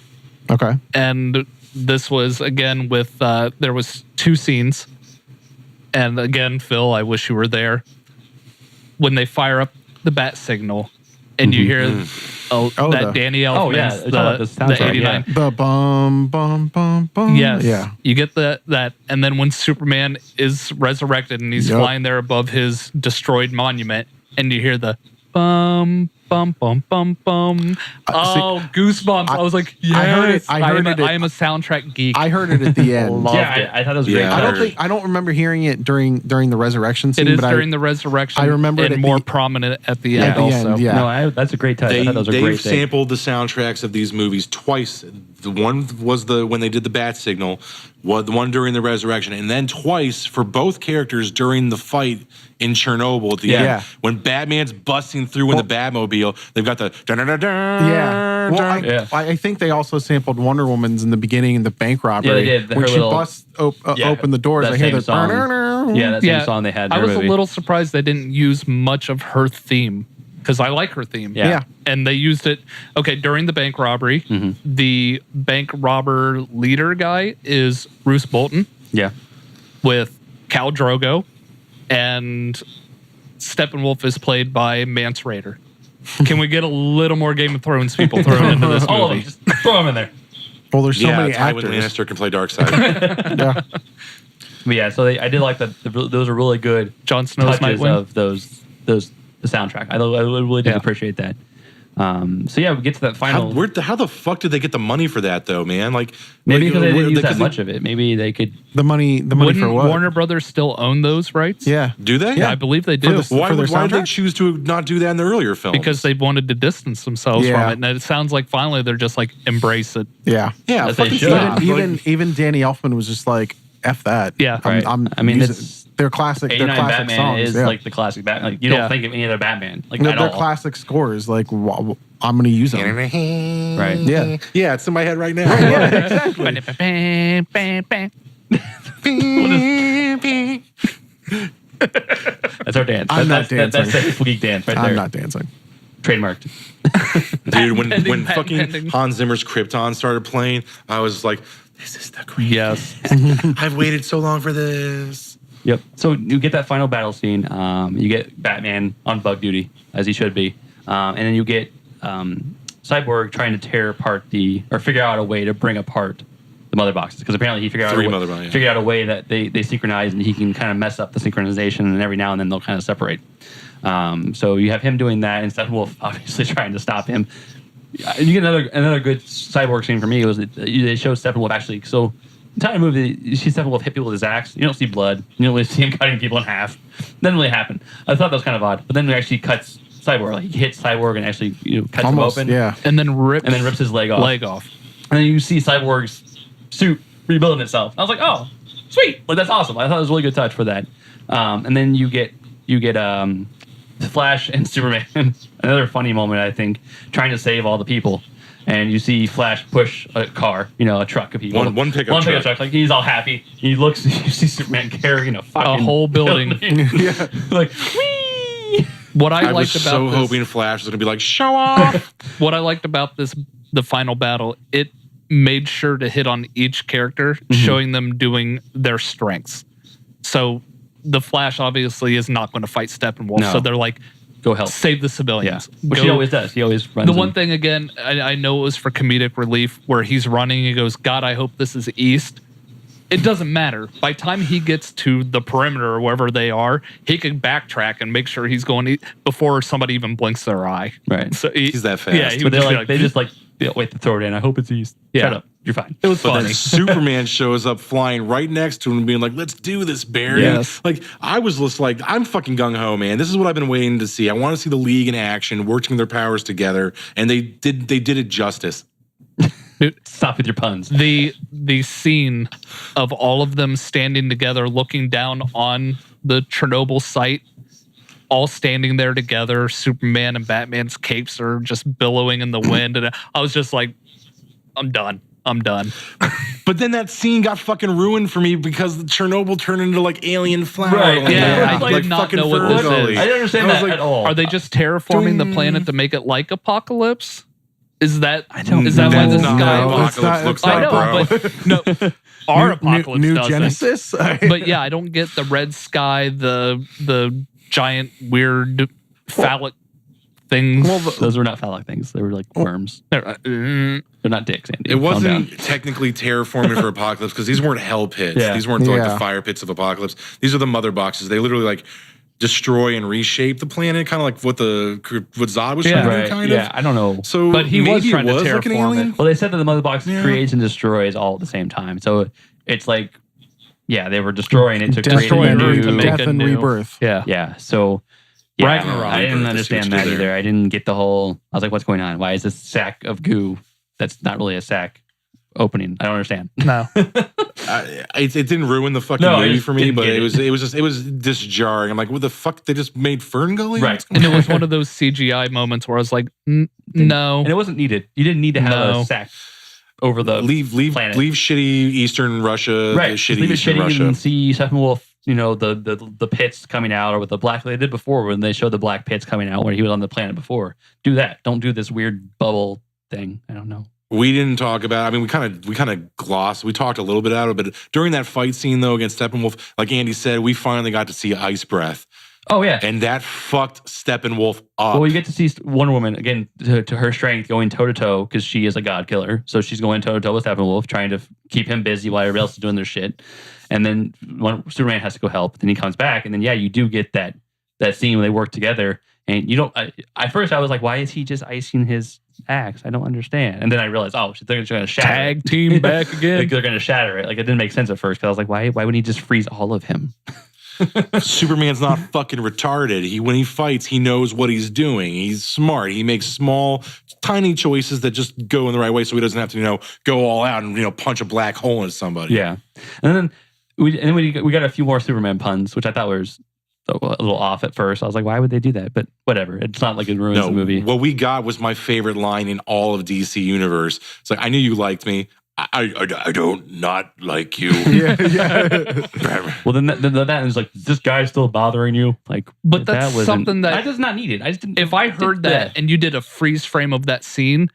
Okay. And this was again with there was two scenes, and again, Phil, I wish you were there when they fire up the bat signal, and you hear that Danny Elfman's Oh, yeah, it's all about the the soundtrack, 89. The bum. Yes. Yeah. You get that, and then when Superman is resurrected and he's Yep. flying there above his destroyed monument, and you hear the bum bum bum bum bum. Oh, goosebumps! I was like, yes, I heard it- I heard it at- I am a soundtrack geek. I heard it at the end. Loved Yeah, it. I thought that was Yeah, great. I don't remember hearing it during the resurrection scene. It is but during the resurrection. I remember it and at more the- prominent at the at end. the Also, end, yeah. No, that's a great touch. I thought that was a They've great thing. sampled the soundtracks of these movies twice. The one was when they did the bat signal, the one during the resurrection, and then twice for both characters during the fight in Chernobyl at the Yeah. end. When Batman's busting through in the Batmobile, they've got the Yeah. Well, I think they also sampled Wonder Woman's in the beginning in the bank robbery. Yeah, they did. When Her she little- busts open the doors, that I hear same the song. Yeah, that same song they had. In I her was movie. a little surprised they didn't use much of her theme because I like her theme. Yeah. And they used it, during the bank robbery. Mm-hmm. The bank robber leader guy is Bruce Bolton Yeah. with Khal Drogo, and Steppenwolf is played by Mance Rayder. Can we get a little more Game of Thrones people thrown into this All of them. movie? Just throw them in there. Well, there's so many Tywin actors. Lannister can play Darkseid. Yeah. But yeah, so I did like that. Those are really good Jon Snow's touches Nightwing. of the soundtrack. I really did Yeah. appreciate that. So yeah, we get to that final. How the fuck did they get the money for that though, man? Like Maybe because they didn't use that because much of it. Maybe they could. The money Wouldn't for what? Warner Brothers still own those rights? Yeah. Do they? Yeah, I believe they do. the- Why for their did they soundtrack? choose to not do that in the earlier films? Because they wanted to distance themselves Yeah. from it. And it sounds like finally they're just like, embrace it. Yeah. yeah, That they fucking should. stop. Even Danny Elfman was just like, F that. Yeah. Right. I mean, using- it's- they're classic. They're 89 classic Batman songs. is yeah. like the classic Batman. Like, you Yeah. don't think of any other Batman like no, at they're all. classic scores. Like I'm going to use them. Right. Yeah. Yeah, it's in my head right now. That's our dance. I'm not That's dancing. Hateful Geek dance right there. I'm not dancing. Trademarked. Dude, when Patent fucking pending. Hans Zimmer's Krypton started playing, I was like, this is the greatest. Yes. I've waited so long for this. Yep. So you get that final battle scene. You get Batman on bug duty, as he should be. And then you get Cyborg trying to figure out a way to bring apart the mother boxes. Because apparently he figured out a way that they synchronize, and he can kind of mess up the synchronization, and every now and then they'll kind of separate. So you have him doing that, and Steppenwolf obviously trying to stop him. You get another good Cyborg scene for me was they show Steppenwolf actually. So the entire movie, you see Steppenwolf hit people with his axe. You don't see blood. You don't really see him cutting people in half. Doesn't really happen. I thought that was kind of odd. But then he actually cuts Cyborg. Like, he hits Cyborg and actually cuts him open. Yeah. And then rips his leg off. And then you see Cyborg's suit rebuilding itself. I was like, oh, sweet. Like, that's awesome. I thought it was a really good touch for that. And then you get Flash and Superman. Another funny moment, I think, trying to save all the people. And you see Flash push a car, a truck of people. One pickup truck. Like, he's all happy. He looks, you see Superman carrying a fucking whole building. Yeah. Like, whee! What I was liked so about hoping Flash was going to be like, show off. what I liked about the final battle, it made sure to hit on each character, showing them doing their strengths. So the Flash obviously is not going to fight Steppenwolf. No. So they're like, go help. Save the civilians. Yeah. Which he always does. He always runs. The one thing, again, I know it was for comedic relief, where he's running, he goes, God, I hope this is east. It doesn't matter. By the time he gets to the perimeter or wherever they are, he can backtrack and make sure he's going before somebody even blinks their eye. Right. So He's that fast. Yeah, he But would they just wait to throw it in. I hope it's east. Yeah. Shut up. You're fine. It was But funny. then Superman shows up flying right next to him and being like, let's do this, Barry. Yes. Like, I was just like, I'm fucking gung-ho, man. This is what I've been waiting to see. I want to see the League in action, working their powers together, and they did it justice. Stop with your puns. The scene of all of them standing together, looking down on the Chernobyl site, all standing there together. Superman and Batman's capes are just billowing in the wind, and I was just like, I'm done. But then that scene got fucking ruined for me because Chernobyl turned into like alien flower. Right, land. yeah, I Like did not fucking know what this Ferngully. is. I didn't understand I was that like, at all. Are they just terraforming the planet to make it like Apocalypse? Is that why That's this not guy what was? Apocalypse looks I like, know, bro. but no, our Apocalypse New doesn't. Genesis. But yeah, I don't get the red sky, the giant weird phallic things. Well, Those were not phallic things. They were like worms. They're not dicks, Andy. It Calm wasn't down. technically terraforming for Apocalypse because these weren't hell pits. Yeah. These weren't like Yeah. the fire pits of Apocalypse. These are the mother boxes. They literally like destroy and reshape the planet, kind of like what Zod was trying to Right. do, kind Yeah, of. I don't know. So But he was maybe trying it to was like an terraform alien. it. Well, they said that the mother box Yeah. creates and destroys all at the same time. So it's like, yeah, they were destroying it to create Destroy a Earth new. to make death a and new- rebirth. Yeah. Yeah. So yeah, Ragnarok. I didn't I see what understand you that did either. there. I didn't get the whole. I was like, what's going on? Why is this sack of goo that's not really a sack opening? I don't understand. No. It didn't ruin the fucking No, I movie just for me, didn't but get it was just jarring. I'm like, what the fuck? They just made Ferngully? Right. What's going And it on? was one of those CGI moments where I was like, no. And it wasn't needed. You didn't need to have No. a sack over the leave planet. shitty Eastern Russia, right. the Just shitty leave it Eastern shitty Russia. and see Steppenwolf. The pits coming out, or with the black they did before when they showed the black pits coming out where he was on the planet before. Do that. Don't do this weird bubble thing. I don't know. We didn't talk about. I mean, we kind of glossed. We talked a little bit about it, but during that fight scene though against Steppenwolf, like Andy said, we finally got to see Ice Breath, Oh yeah. and that fucked Steppenwolf up. Well, you get to see Wonder Woman again to her strength going toe to toe because she is a god killer. So she's going toe to toe with Steppenwolf, trying to keep him busy while everybody else is doing their shit. And then Superman has to go help. Then he comes back, and then you do get that scene when they work together. And you don't. At first, I was like, why is he just icing his axe? I don't understand. And then I realized, oh, they're going to shatter Tag it. team back again. Like, they're going to shatter it. Like, it didn't make sense at first because I was like, why wouldn't he just freeze all of him? Superman's not fucking retarded. When he fights, he knows what he's doing. He's smart. He makes small, tiny choices that just go in the right way, so he doesn't have to, go all out and punch a black hole into somebody. Yeah. And then we got a few more Superman puns, which I thought was a little off at first. I was like, why would they do that? But whatever. It's not like it ruins the movie. What we got was my favorite line in all of DC Universe. It's like, I knew you liked me. I don't not like you. Well, then that is like, is this guy still bothering you? Like, But that's something that does not need it. I just didn't. if I heard that and you did a freeze frame of that scene,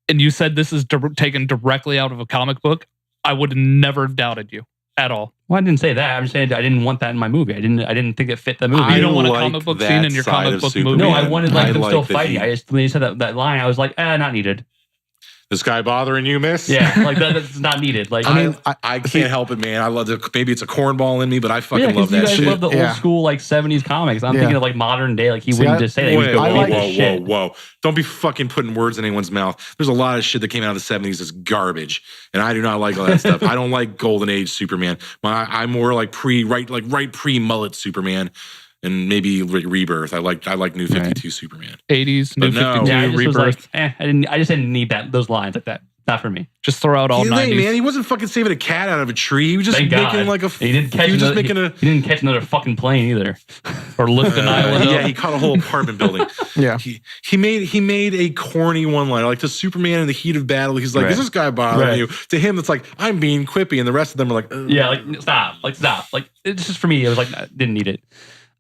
and you said this is taken directly out of a comic book, I would have never doubted you at all. Well, I didn't say that. I'm just saying I didn't want that in my movie. I didn't think it fit the movie. You don't want a comic book scene in your comic book movie. No, I wanted them still fighting. I just when you said that line, I was like, not needed. This guy bothering you, miss? Yeah, like that's not needed. Like I can't help it, man. I love it. Maybe it's a cornball in me, but I fucking love that shit. You guys love the old school like 70s comics. I'm thinking of like modern day. Like he wouldn't just say that. Whoa. Don't be fucking putting words in anyone's mouth. There's a lot of shit that came out of the 70s that's garbage. And I do not like all that stuff. I don't like Golden Age Superman. I'm more like pre-mullet Superman. And maybe Rebirth. I like New 52 Superman. 80s, New 52, yeah, I just Rebirth. Was like, I just didn't need those lines like that. Not for me. Just throw out all 90s. Man, he wasn't fucking saving a cat out of a tree. He was just making like a. He didn't catch another fucking plane either, or lift an island. Yeah, he caught a whole apartment building. Yeah, he made a corny one-liner like to Superman in the heat of battle. He's like, "Is this guy bothering you?" To him, it's like, "I'm being quippy," and the rest of them are like, "Ugh." "Yeah, like stop, like it's just for me." It was like I didn't need it.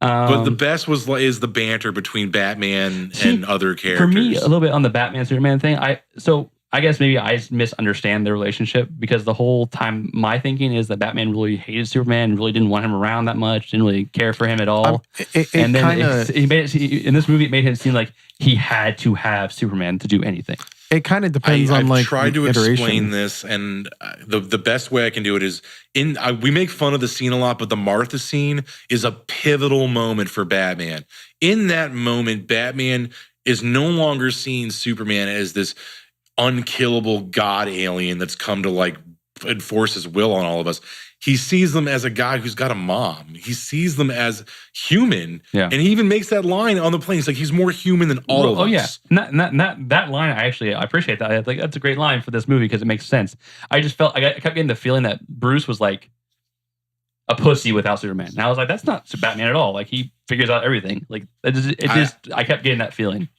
But the best is the banter between Batman and other characters. For me, a little bit on the Batman Superman thing. I guess maybe I misunderstand their relationship because the whole time my thinking is that Batman really hated Superman, really didn't want him around that much, didn't really care for him at all. And then in this movie, it made him seem like he had to have Superman to do anything. It kind of depends on like. I've tried to explain this, and the best way I can do it is we make fun of the scene a lot, but the Martha scene is a pivotal moment for Batman. In that moment, Batman is no longer seeing Superman as this unkillable god alien that's come to like enforce his will on all of us. He sees them as a guy who's got a mom. He sees them as human. Yeah. And he even makes that line on the plane. He's like, he's more human than all of us. Oh, yeah. That line, I appreciate that. I think that's a great line for this movie because it makes sense. I just felt, I kept getting the feeling that Bruce was like a pussy without Superman. And I was like, that's not Batman at all. Like, he figures out everything. Like, I kept getting that feeling.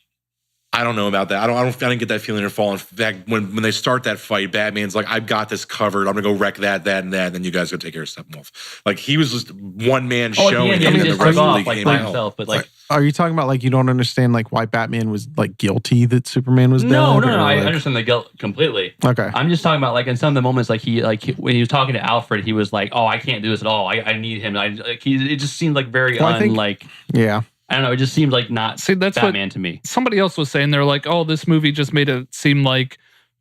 I don't know about that. I didn't get that feeling at all. In fact, when they start that fight, Batman's like, I've got this covered. I'm gonna go wreck that, and that. And then you guys go take care of Steppenwolf. Like he was just one man showing it, and the rest of the league came out. But like, are you talking about like you don't understand like why Batman was like guilty that Superman was dead? No. I understand the guilt completely. Okay, I'm just talking about like in some of the moments, like when he was talking to Alfred, he was like, "Oh, I can't do this at all. I need him." It just seemed like very yeah. I don't know. It just seems like not that's Batman to me. Somebody else was saying they're like, oh, this movie just made it seem like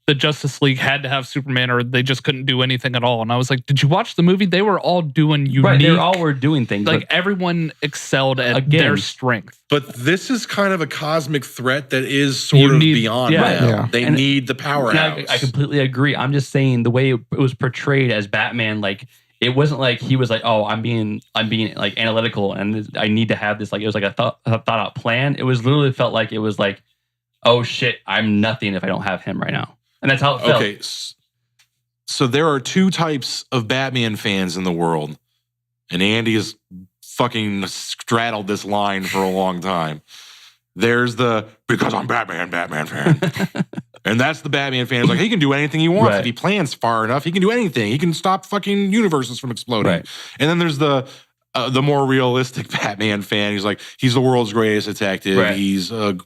the Justice League had to have Superman or they just couldn't do anything at all. And I was like, did you watch the movie? They were all doing unique. Right, they all were doing things. Like everyone excelled at their strength. But this is kind of a cosmic threat that is sort of beyond them. Yeah. They need the powerhouse. I completely agree. I'm just saying the way it was portrayed as Batman, like, it wasn't like he was like, oh, I'm being like analytical and I need to have this. Like it was like a thought out plan. It was literally felt like it was like, oh shit, I'm nothing if I don't have him right now. And that's how it felt. Okay, so there are two types of Batman fans in the world, and Andy has fucking straddled this line for a long time. There's the because I'm Batman fan. And that's the Batman fan. It's like, he can do anything he wants. Right. If he plans far enough, he can do anything. He can stop fucking universes from exploding. Right. And then there's the more realistic Batman fan. He's like, he's the world's greatest detective. Right. He's a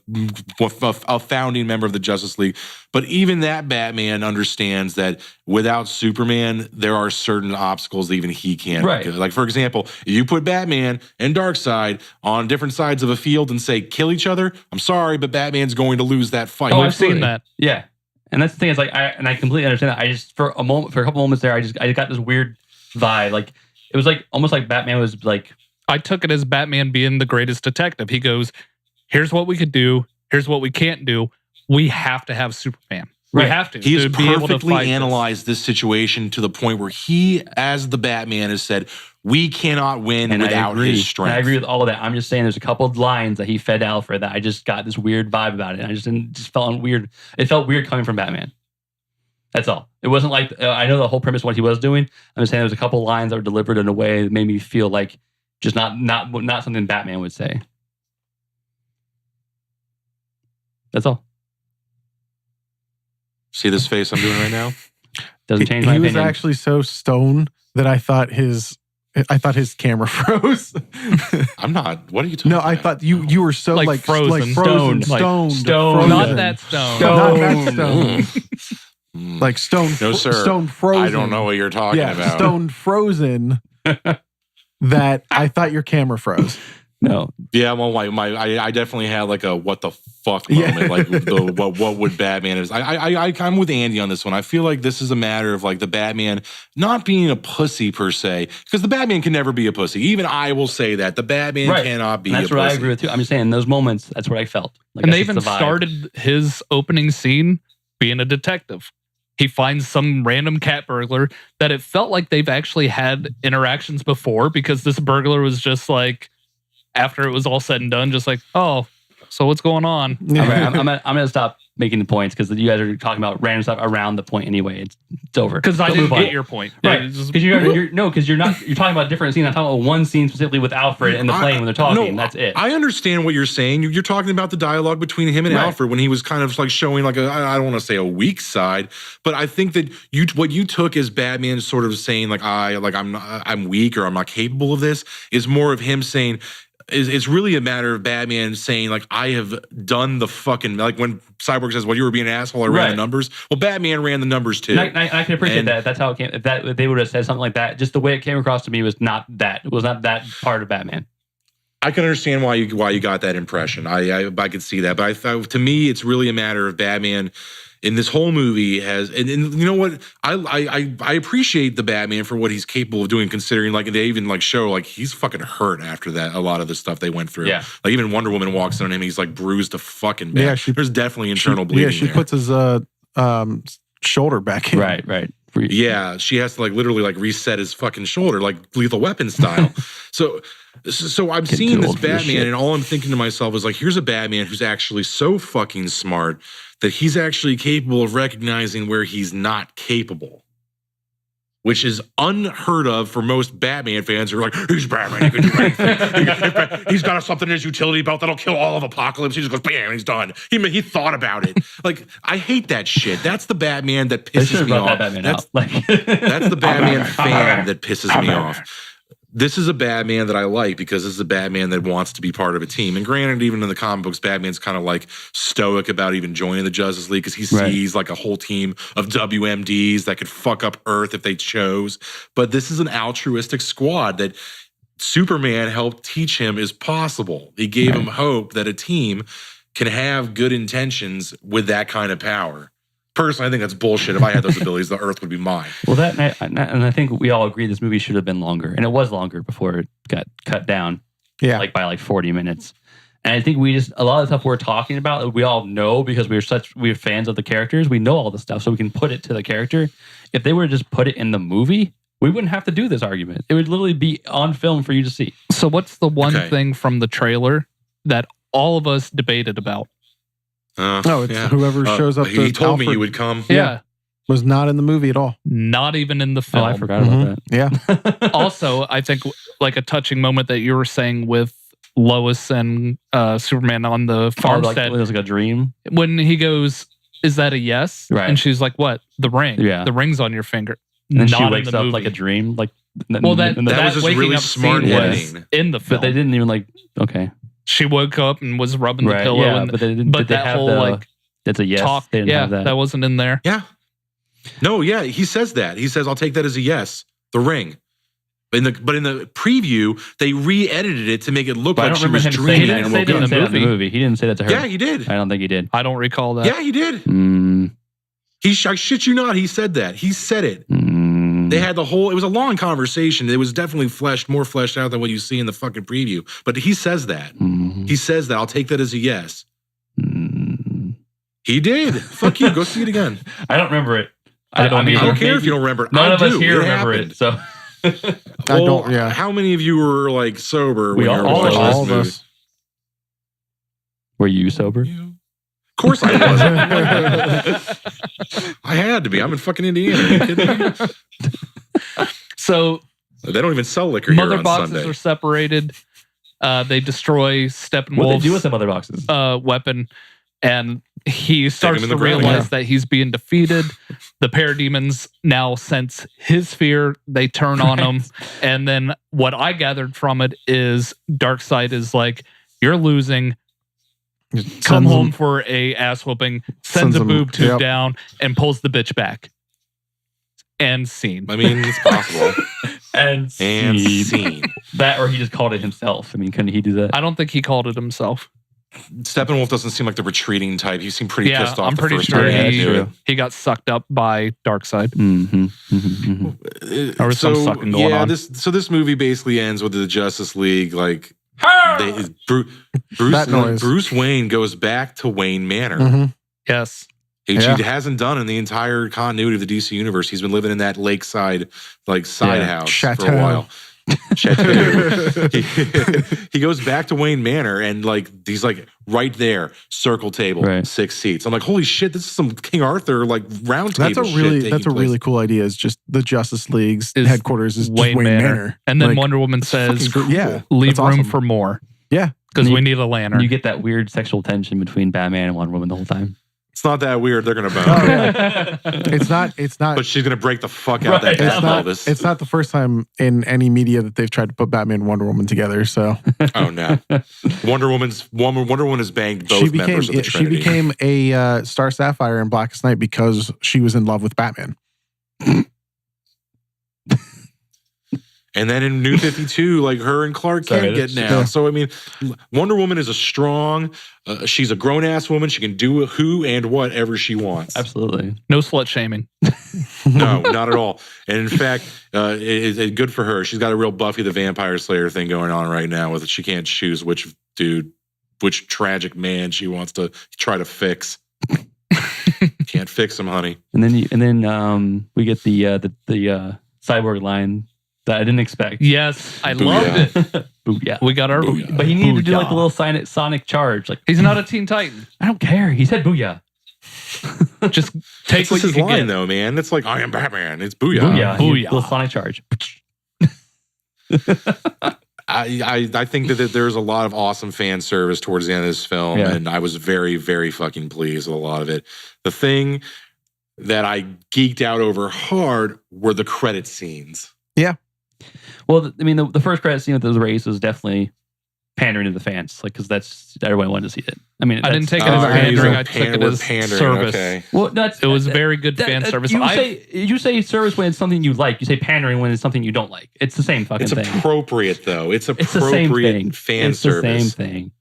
founding member of the Justice League. But even that Batman understands that without Superman, there are certain obstacles that even he can't. Right. Like, for example, if you put Batman and Darkseid on different sides of a field and say, kill each other, I'm sorry, but Batman's going to lose that fight. Oh, I've seen that. Yeah. And that's the thing is like, I completely understand that. I just, for a couple moments there, I got this weird vibe. Like, it was like almost like Batman was like... I took it as Batman being the greatest detective. He goes, here's what we could do. Here's what we can't do. We have to have Superman. We have to. He has perfectly analyzed this situation to the point where he, as the Batman, has said, we cannot win without his strength. And I agree with all of that. I'm just saying there's a couple of lines that he fed Alfred that I just got this weird vibe about it. And I just felt weird. It felt weird coming from Batman. That's all. It wasn't like, I know the whole premise of what he was doing. I'm just saying there's a couple lines that were delivered in a way that made me feel like just not something Batman would say. That's all. See this face I'm doing right now? Doesn't change my He was opinion. actually so stoned that I thought his camera froze. I'm not. What are you talking No, about? I thought you were so Like frozen. frozen, Stoned. stoned, Not frozen. that stone. Not that stone. Mm. Like stone. No, sir. Stone frozen. I don't know what you're talking Yeah, about. stone frozen. That I thought your camera froze. No. Yeah, well, I definitely had like a what the fuck moment. Yeah. Like what would Batman is? I'm with Andy on this one. I feel like this is a matter of like the Batman not being a pussy per se, because the Batman can never be a pussy. Even I will say that the Batman cannot be. And that's a what pussy. I agree with too. I'm just saying in those moments, that's what I felt. Like, And that's they just even the vibe. started his opening scene being a detective. He finds some random cat burglar that it felt like they've actually had interactions before, because this burglar was just like, after it was all said and done, just like, oh, so what's going on? I'm gonna stop making the points because you guys are talking about random stuff around the point anyway. It's over. Because I Don't didn't move on. get your point. Right. It's just- Because you're talking about different scenes. I'm talking about one scene specifically with Alfred and the plane when they're talking. That's it. I understand what you're saying. You're talking about the dialogue between him and Right. Alfred when he was kind of like showing like I don't want to say a weak side, but I think that what you took as Batman sort of saying like I'm weak or I'm not capable of this is more of him saying. It's really a matter of Batman saying, like, I have done the fucking, like when Cyborg says, well, you were being an asshole, I ran the numbers. Well, Batman ran the numbers too. And I can appreciate that. That's how it came. If they would have said something like that, just the way it came across to me was not that. It was not that part of Batman. I can understand why you got that impression. I could see that. But I thought, to me, it's really a matter of Batman in this whole movie has, and you know what? I appreciate the Batman for what he's capable of doing, considering like they even like show like he's fucking hurt after that. A lot of the stuff they went through. Yeah. Like even Wonder Woman walks in on him, he's like bruised to fucking bad. Yeah, there's definitely internal bleeding. Yeah, she there. puts his shoulder back in. Right. Yeah, she has to like literally like reset his fucking shoulder, like Lethal Weapon style. so I'm Getting seeing too this old for this Batman, shit. and all I'm thinking to myself is like, here's a Batman who's actually so fucking smart that he's actually capable of recognizing where he's not capable, which is unheard of for most Batman fans who are like, he's Batman, he can do anything. He's got something in his utility belt that'll kill all of Apocalypse. He just goes, bam, he's done. He thought about it. Like, I hate that shit. That's the Batman that They should pisses have me brought off. that Batman That's out. Like, that's the Batman fan that pisses me off. This is a Batman that I like because this is a Batman that wants to be part of a team. And granted, even in the comic books, Batman's kind of like stoic about even joining the Justice League because he sees like a whole team of WMDs that could fuck up Earth if they chose. But this is an altruistic squad that Superman helped teach him is possible. He gave him hope that a team can have good intentions with that kind of power. Personally, I think that's bullshit. If I had those abilities, the Earth would be mine. well, and I think we all agree this movie should have been longer, and it was longer before it got cut down. Yeah. Like by like 40 minutes. And I think a lot of the stuff we're talking about, we all know because we're fans of the characters. We know all the stuff, so we can put it to the character. If they were to just put it in the movie, we wouldn't have to do this argument. It would literally be on film for you to see. So what's the one thing from the trailer that all of us debated about? It's whoever shows up. He told me Alfred you would come. Yeah. was not in the movie at all. Not even in the film. Oh, I forgot about that. Yeah. Also, I think like a touching moment that you were saying with Lois and Superman on the farmstead. It was like a dream. When he goes, is that a yes? Right. And she's like, what? The ring. Yeah. The ring's on your finger. And then she Not wakes in the up movie. like a dream. Like Well, that was just waking really up smart scene was editing. in the film. But they didn't even like, okay. She woke up and was rubbing the pillow. Yeah, and, but they didn't. but Did they that have whole the, like that's a yes. talk, They didn't yeah, have that. wasn't in there. Yeah. No, yeah, he says that. He says, I'll take that as a yes. The ring. But in the preview, they re-edited it to make it look But I like don't she remember was him saying dreaming that. and He woke didn't up. say that in the movie. He didn't say that to her. Yeah, he did. I don't think he did. I don't recall that. Yeah, he did. I shit you not, he said that. He said it. They had the whole, it was a long conversation. It was definitely more fleshed out than what you see in the fucking preview. But he says that. He says that. I'll take that as a yes. He did. Fuck you. Go see it again. I don't remember it. I don't I either. don't care if you don't remember it. None I of us do. here It remember happened. it. So I don't, yeah. How many of you were like sober We when you were all- watching all this All of movie? us. were you sober? Of course I wasn't. I had to be. I'm in fucking Indiana. Are you kidding me? So They don't even sell liquor here mother on boxes Sunday. are separated. They destroy What did they Steppenwolf's do with the other boxes? weapon, and he starts in to the ground, realize that he's being defeated. The parademons now sense his fear. They turn on him. And then what I gathered from it is Darkseid is like, you're losing. Come home for a ass whooping, sends a boob tube down, and pulls the bitch back. And scene. I mean, it's possible. and scene. That, or he just called it himself. I mean, couldn't he do that? I don't think he called it himself. Steppenwolf doesn't seem like the retreating type. He seemed pretty pissed off. I'm pretty sure he got sucked up by Darkseid. There was some sucking going on. This movie basically ends with the Justice League like Bruce Wayne goes back to Wayne Manor. Yes. Which he hasn't done in the entire continuity of the DC universe. He's been living in that lakeside side house for a while. He goes back to Wayne Manor and he's right there, circle table, 6 seats. I'm like, holy shit, this is some King Arthur round table. That's a really cool idea. It's just the Justice League's headquarters is Wayne Manor. And then Wonder Woman says, leave room for more. Yeah. Because we need a lantern. You get that weird sexual tension between Batman and Wonder Woman the whole time. It's not that weird. They're gonna bone. It's not. But she's gonna break the fuck out that pelvis. It's not the first time in any media that they've tried to put Batman and Wonder Woman together. So. Oh no. Wonder Woman has banged both members of the Trinity. She became a Star Sapphire in Blackest Night because she was in love with Batman. And then in New 52, her and Clark Kent get now. Yeah. So, I mean, Wonder Woman is she's a grown-ass woman. She can do who and whatever she wants. Absolutely. No slut shaming. No, not at all. And in fact, it's good for her. She's got a real Buffy the Vampire Slayer thing going on right now with she can't choose which tragic man she wants to try to fix. Can't fix him, honey. And then we get the Cyborg line that I didn't expect. Yes, I loved it. Booyah. We got our booyah. But he needed to do a little sonic charge. He's not a Teen Titan. I don't care. He said booyah. Just take what you can get. Though, man. It's like, I am Batman. It's booyah. Booyah. Little sonic charge. I think that there's a lot of awesome fan service towards the end of this film, and I was very, very fucking pleased with a lot of it. The thing that I geeked out over hard were the credit scenes. Yeah. Well, I mean, the first credit scene with those rays was definitely pandering to the fans, because that's everybody wanted to see it. I mean, I didn't take it as pandering. I took it as service. Okay. Well, it was very good fan service. You say service when it's something you like. You say pandering when it's something you don't like. It's the same fucking thing. It's appropriate though. It's appropriate fan service. It's the same thing.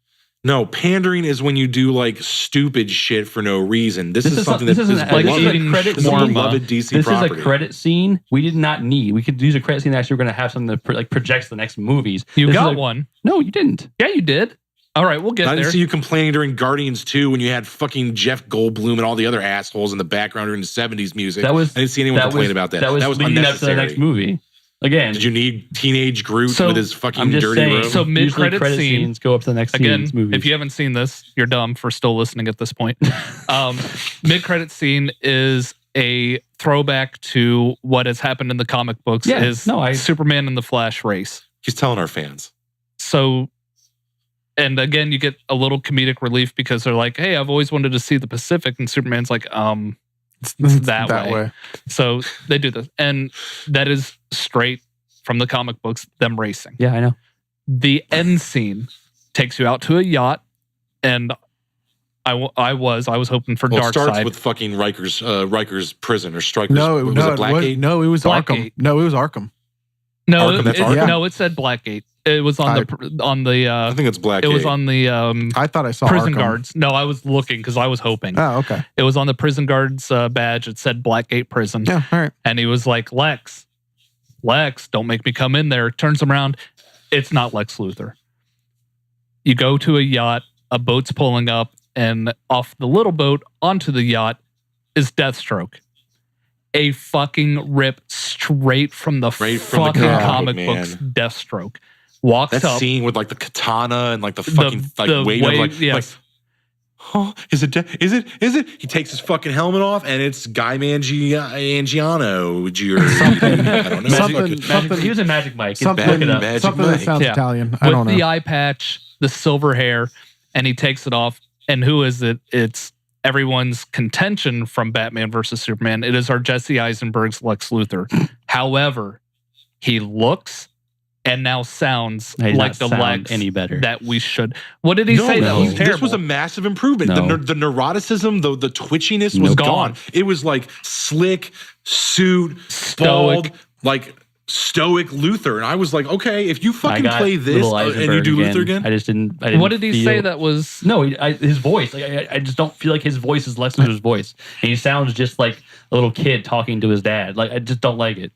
No, pandering is when you do stupid shit for no reason. This is something that is beloved DC property. This is a credit scene we did not need. We could use a credit scene that actually we're going to have something that projects the next movies. You got one. No, you didn't. Yeah, you did. All right, we'll get there. I didn't see you complaining during Guardians 2 when you had fucking Jeff Goldblum and all the other assholes in the background during the 70s music. I didn't see anyone complain about that. That was leading up to the next movie. Again, did you need teenage Groot with his fucking dirty robe? So mid-credit scenes go up to the next again. If you haven't seen this, you're dumb for still listening at this point. Mid-credit scene is a throwback to what has happened in the comic books. Superman and the Flash race. He's telling our fans. So, and again, you get a little comedic relief because they're like, "Hey, I've always wanted to see the Pacific," and Superman's like, It's that way. So they do this. And that is straight from the comic books, them racing. Yeah, I know. The end scene takes you out to a yacht. And I was hoping for Darkseid. It starts with fucking Riker's prison or Stryker's. No, it was Blackgate. No, it was Arkham. No, it was Arkham. No, it said Blackgate. It was on the. I think it's Blackgate. It was on the. I thought I saw prison Arkham. Guards. No, I was looking because I was hoping. Oh, okay. It was on the prison guards badge. It said Blackgate Prison. Yeah, all right. And he was like, Lex, don't make me come in there. Turns him around. It's not Lex Luthor. You go to a yacht. A boat's pulling up, and off the little boat onto the yacht is Deathstroke. A fucking rip straight from the fucking comic books. Deathstroke walks that up. That scene with the katana and the fucking weight of oh, is it? He takes his fucking helmet off and it's Guy Mangiano. I don't know. Something. He was a Magic Mike. Something that sounds Italian. I don't know. With the eye patch, the silver hair, and he takes it off. And who is it? It's everyone's contention from Batman versus Superman. It is our Jesse Eisenberg's Lex Luthor. However, he looks and now sounds like the Lex any better. that we should. What did he say that was terrible? This was a massive improvement. No. The neuroticism, the twitchiness was gone. It was like slick, suit, bald, like stoic Luthor. And I was like, okay, if you fucking play this and you do Luthor again. I didn't what did he say that was? No, his voice. Like, I just don't feel like his voice is Lex Luthor's voice. And he sounds just like a little kid talking to his dad. Like, I just don't like it.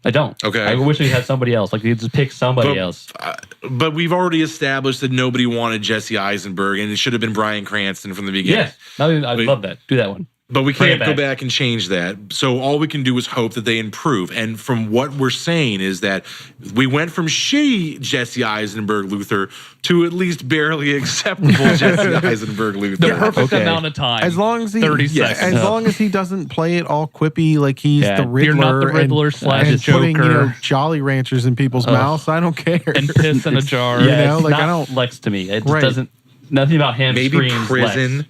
I don't. Okay. I wish we had somebody else. Like, he'd just pick somebody else. But we've already established that nobody wanted Jesse Eisenberg, and it should have been Bryan Cranston from the beginning. Yes. I'd love that. Do that one. But we can't go back and change that. So all we can do is hope that they improve. And from what we're saying is that we went from shitty Jesse Eisenberg Luthor to at least barely acceptable Jesse Eisenberg Luthor. The perfect amount of time. As long as he 30 seconds. As long as he doesn't play it all quippy like he's the Riddler. You're not the Riddler slash Joker. Putting, Jolly Ranchers in people's mouths. I don't care. And piss in a jar. Yeah, like I don't Lex to me. It just doesn't. Nothing about him. Maybe screams prison Lex.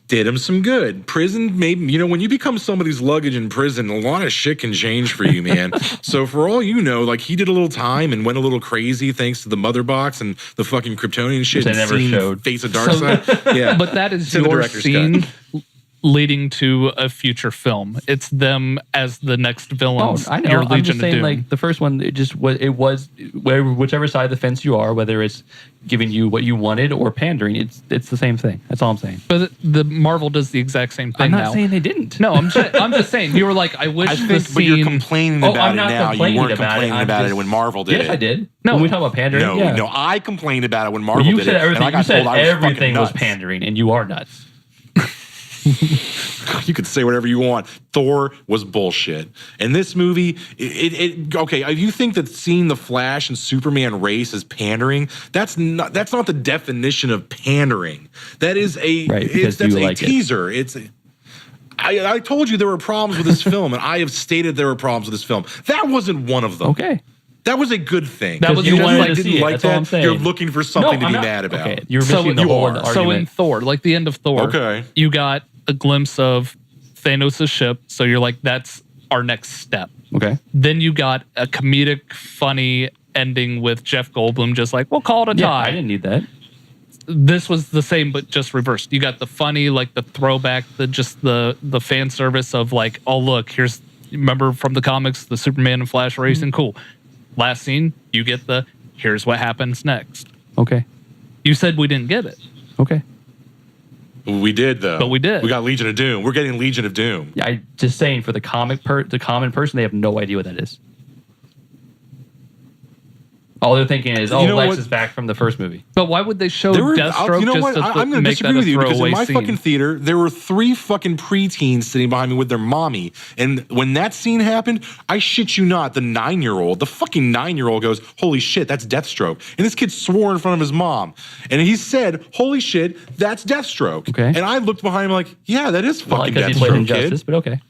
did him some good. Prison, maybe, when you become somebody's luggage in prison, a lot of shit can change for you, man. So for all you know, like, he did a little time and went a little crazy thanks to the mother box and the fucking Kryptonian shit. Which they never showed. Face of Darkseid. Yeah. But that is in the your director's scene cut. leading to a future film. It's them as the next villains. I know. Your I'm Legion just saying, of Doom. like, the first one, it was whichever side of the fence you are, whether it's giving you what you wanted or pandering, it's the same thing. That's all I'm saying. But the Marvel does the exact same thing I'm not now. saying they didn't. No, I'm just saying. You were like, I wish the scene. But you're complaining about it now. You weren't complaining about it when Marvel did it. Yes, I did. No, when we talk about pandering. No, I complained about it when Marvel you did said it. everything. And I You got said told I was everything was fucking nuts. pandering, and you are nuts. You could say whatever you want. Thor was bullshit. And this movie, okay, if you think that seeing the Flash and Superman race is pandering, that's not the definition of pandering. That is that's a teaser. I told you there were problems with this film, and I have stated there were problems with this film. That wasn't one of them. Okay. That was a good thing. That was you just wanted like to didn't see it. like That's all I'm that. saying. You're looking for something to be mad about. Okay, you're missing the whole argument. So in Thor, like the end of Thor, you got a glimpse of Thanos' ship. So you're like, that's our next step. Okay. Then you got a comedic, funny ending with Jeff Goldblum, just like, we'll call it a tie. I didn't need that. This was the same, but just reversed. You got the funny, like the throwback, the fan service of like, oh look, remember from the comics, the Superman and Flash racing, cool. Last scene, you get here's what happens next. Okay. You said we didn't get it. Okay. We did, though. But we did. We got Legion of Doom. We're getting Legion of Doom. Yeah, I just saying for the common person, they have no idea what that is. All they're thinking is, Lex is back from the first movie. But why would they show Deathstroke just to I'm going to make disagree that with a you because in throwaway my scene? fucking theater, there were 3 fucking preteens sitting behind me with their mommy. And when that scene happened, I shit you not, the 9-year-old, the fucking 9-year-old goes, holy shit, that's Deathstroke. And this kid swore in front of his mom. And he said, holy shit, that's Deathstroke. Okay. And I looked behind him like, yeah, that is fucking Because he played Deathstroke, Injustice, kid. but okay.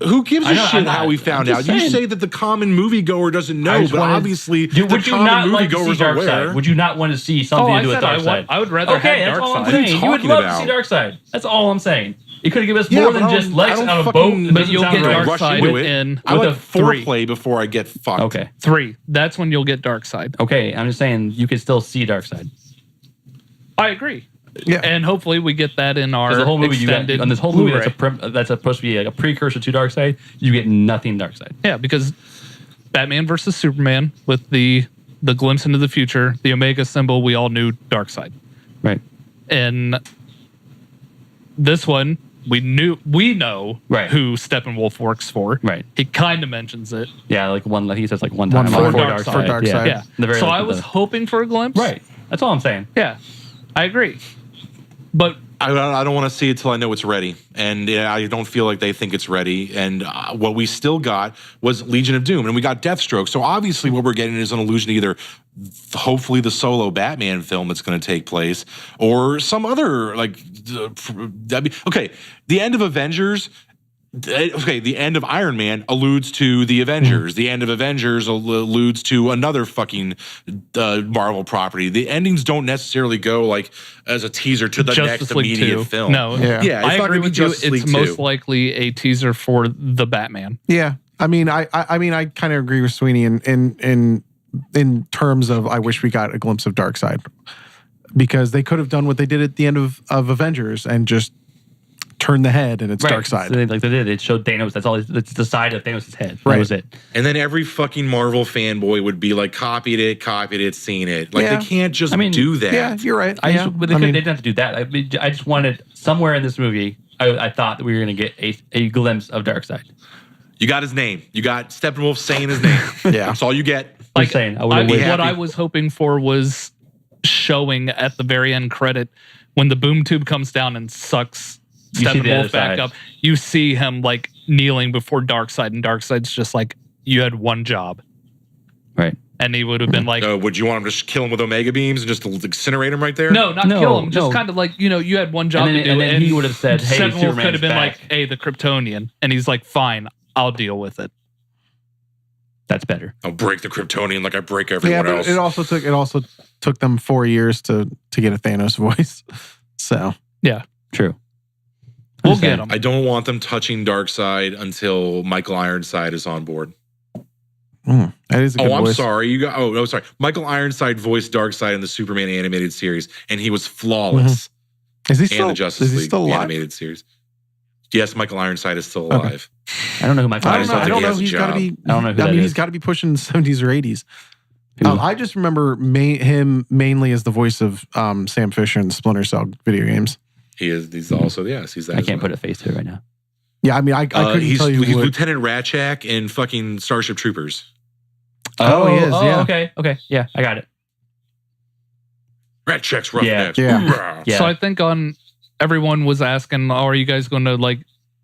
Who gives a shit I'm how we found I'm out? just You saying. say that the common moviegoer doesn't know, but obviously the would you common not like to see moviegoer's aware. Darkseid? Would you not want to see something to do with Darkseid? I would rather Okay, have that's all I'm Darkseid. saying. You would talking love about? to see Darkseid. That's all I'm saying. You could have given us Yeah, more but than I just don't- Lex I don't on a fucking- boat. But Doesn't you'll sound get right. rush Darkseid into it. within I like 3. foreplay before I get fucked. Okay. 3. That's when you'll get Darkseid. Okay, I'm just saying you could still see Darkseid. I agree. Yeah. And hopefully we get that in our Because the whole movie, extended on this whole movie Blu-ray. that's supposed to be a precursor to Darkseid, you get nothing Darkseid. Yeah, because Batman versus Superman with the glimpse into the future, the Omega symbol, we all knew Darkseid. Right. And this one, we know who Steppenwolf works for. Right. He kind of mentions it. Yeah, like one. He says like one time for for Darkseid. For Darkseid. Yeah. The very So like I was the- hoping for a glimpse. right. That's all I'm saying. Yeah, I agree. But I don't want to see it till I know it's ready, and I don't feel like they think it's ready. And what we still got was Legion of Doom, and we got Deathstroke. So obviously, what we're getting is an allusion to either, hopefully, the solo Batman film that's going to take place, or some other okay. The end of Avengers. Okay, the end of Iron Man alludes to the Avengers. The end of Avengers alludes to another fucking Marvel property. The endings don't necessarily go like as a teaser to the Justice next League immediate 2. film. No, Yeah, I it's not agree gonna be with you. Justice League It's 2. most likely a teaser for the Batman. Yeah. I mean, I kind of agree with Sweeney in terms of I wish we got a glimpse of Darkseid, because they could have done what they did at the end of Avengers and just turn the head and it's Darkseid. So like they did. It showed Thanos. That's all. It's the side of Thanos' head. Right. That was it. And then every fucking Marvel fanboy would be like, copied it, seen it. Like, they can't just do that. Yeah, you're right. But they didn't have to do that. I just wanted somewhere in this movie. I thought that we were going to get a glimpse of Darkseid. You got his name. You got Steppenwolf saying his name. Yeah. That's all you get. I'm saying. be what happy. I was hoping for was showing at the very end credit when the boom tube comes down and sucks You see the other Steppenwolf back side. up. You see him like kneeling before Darkseid, and Darkseid's just like, you had one job. Right. And he would have been like, Would you want him to just kill him with Omega beams and just incinerate him right there? no, not kill him. Just no. kind of like, you had one job And then- to do. and then he would have said, hey, Steppenwolf Superman's could have been back. like, hey, the Kryptonian. And he's like, fine, I'll deal with it. That's better. I'll break the Kryptonian like I break Yeah, everyone but else. it also took them 4 years to get a Thanos voice. So True. We'll get him. I don't want them touching Darkseid until Michael Ironside is on board. that is a good I'm voice. sorry. Sorry. Michael Ironside voiced Darkseid in the Superman animated series, and he was flawless. Is he And still? the Justice Is he League still alive? animated series. Yes, Michael Ironside is still Okay. alive. I don't know who Michael I don't know. Ironside I don't he know. has a He's got to job. be. I don't know who I that mean, is. he's got to be pushing 70s or 80s. Who? I just remember him mainly as the voice of Sam Fisher in the Splinter Cell video games. He is. He's also he's that. I can't put a face to it right now. Yeah, I mean, I couldn't he's tell you he's what. Lieutenant Ratchak in fucking Starship Troopers. Oh, he is, yeah. Okay. Yeah, I got it. Ratchak's Roughnecks. Yeah. Hoorah. Yeah. So I think everyone was asking, are you guys going to like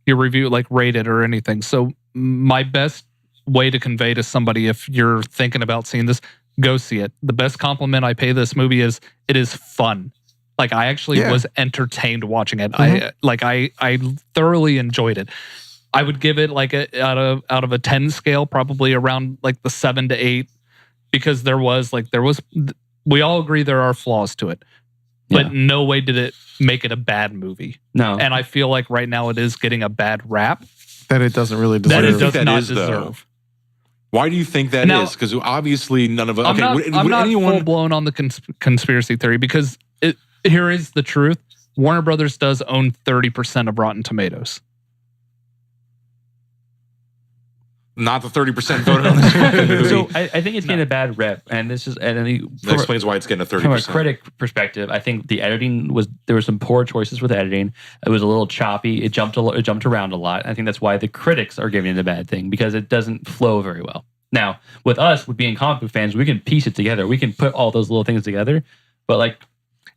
your review, like rate it or anything? So my best way to convey to somebody, if you're thinking about seeing this, go see it. The best compliment I pay this movie is it is fun. Like I actually was entertained watching it. I thoroughly enjoyed it. I would give it like out of a 10 scale, probably around like the 7 to 8, because we all agree there are flaws to it, but no way did it make it a bad movie. No. And I feel like right now it is getting a bad rap That it doesn't really that deserve. it does that not is, though? deserve. Why do you think that Now- is? Because obviously none of us. I'm Okay, not, would I'm not anyone? full blown on the conspiracy theory, because here is the truth. Warner Brothers does own 30% of Rotten Tomatoes. Not the 30% voted on this fucking movie. So I think it's getting a bad rep, and this is That explains why it's getting a 30%. from a critic perspective. I think the editing there were some poor choices with editing. It was a little choppy. It jumped around a lot. I think that's why the critics are giving it a bad thing, because it doesn't flow very well. Now, with us, with being comic book fans, we can piece it together. We can put all those little things together. But like,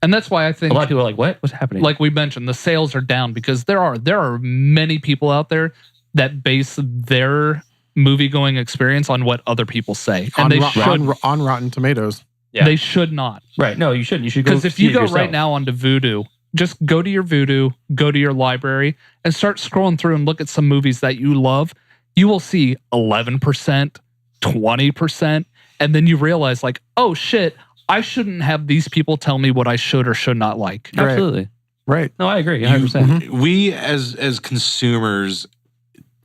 And that's why I think a lot of people are like, "What? What's happening?" like we mentioned, the sales are down because there are many people out there that base their movie going experience on what other people say, and they should on Rotten Tomatoes. Yeah. they should not. right? No, you shouldn't. You should go Because if see you it go yourself. right now onto Vudu, just go to your Vudu, go to your library, and start scrolling through and look at some movies that you love. You will see 11%, 20%, and then you realize like, oh shit, I shouldn't have these people tell me what I should or should not like. Right. absolutely. Right. No, I agree. 100%. We as consumers,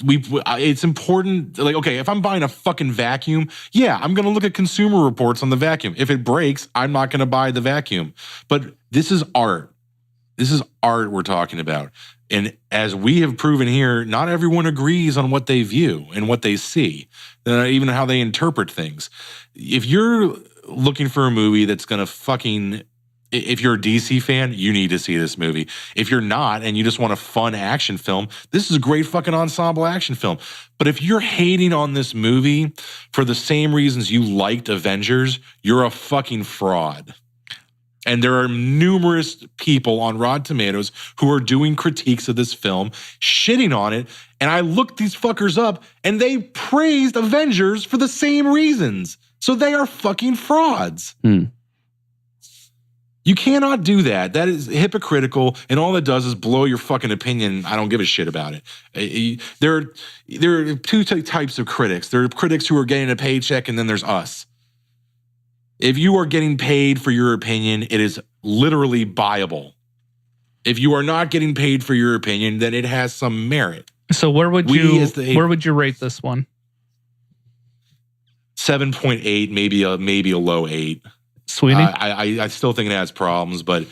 it's important. Like, okay, if I'm buying a fucking vacuum, yeah, I'm gonna look at consumer reports on the vacuum. If it breaks, I'm not gonna buy the vacuum. But this is art. This is art we're talking about. And as we have proven here, not everyone agrees on what they view and what they see, even how they interpret things. If you're looking for a movie that's gonna fucking, if you're a DC fan, you need to see this movie. If you're not and you just want a fun action film, this is a great fucking ensemble action film. But if you're hating on this movie for the same reasons you liked Avengers, you're a fucking fraud. And there are numerous people on Rotten Tomatoes who are doing critiques of this film, shitting on it. And I looked these fuckers up and they praised Avengers for the same reasons. So they are fucking frauds. You cannot do that. That is hypocritical, and all that does is blow your fucking opinion. I don't give a shit about it. There are two types of critics. There are critics who are getting a paycheck, and then there's us. If you are getting paid for your opinion, it is literally buyable. If you are not getting paid for your opinion, then it has some merit. So where would you rate this one? 7.8, maybe a low 8. Sweeney? I still think it has problems, but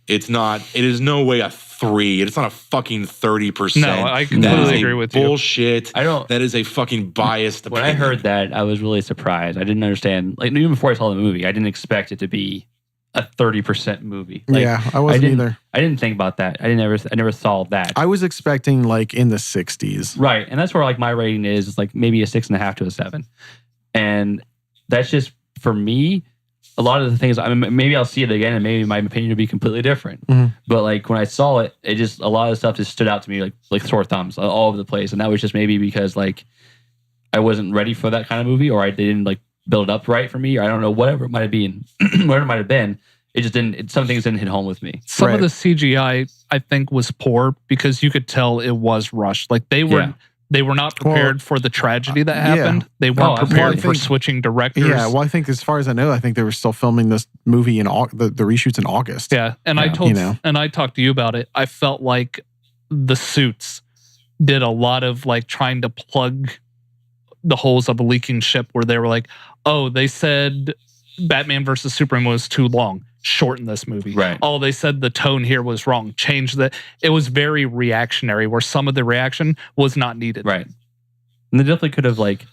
it's not. It is no way a 3. It's not a fucking 30%. No, I completely agree with you. Bullshit. That is a fucking biased opinion. When I heard that, I was really surprised. I didn't understand. Like, even before I saw the movie, I didn't expect it to be a 30% movie. Like, yeah, I wasn't either. I didn't think about that. I never saw that. I was expecting like in the 60s. Right, and that's where like my rating is like maybe a 6.5 to a 7, and that's just for me. A lot of the things, I mean, maybe I'll see it again and maybe my opinion will be completely different. Mm-hmm. But like when I saw it, a lot of the stuff just stood out to me like sore thumbs all over the place. And that was just maybe because like I wasn't ready for that kind of movie, or they didn't like build it up right for me, or I don't know, whatever it might have been. Whatever it might have been, it just didn't, some things didn't hit home with me. Some of the CGI I think was poor because you could tell it was rushed. Like they were not prepared for the tragedy that happened. Yeah. They weren't prepared for switching directors. Yeah, well, I think as far as I know, I think they were still filming this movie in the reshoots in August. Yeah, and I talked to you about it. I felt like the suits did a lot of like trying to plug the holes of a leaking ship where they were like, oh, they said Batman versus Superman was too long. Shorten this movie. Right. Oh, they said the tone here was wrong. Change that. It was very reactionary where some of the reaction was not needed. Right. And they definitely could have like,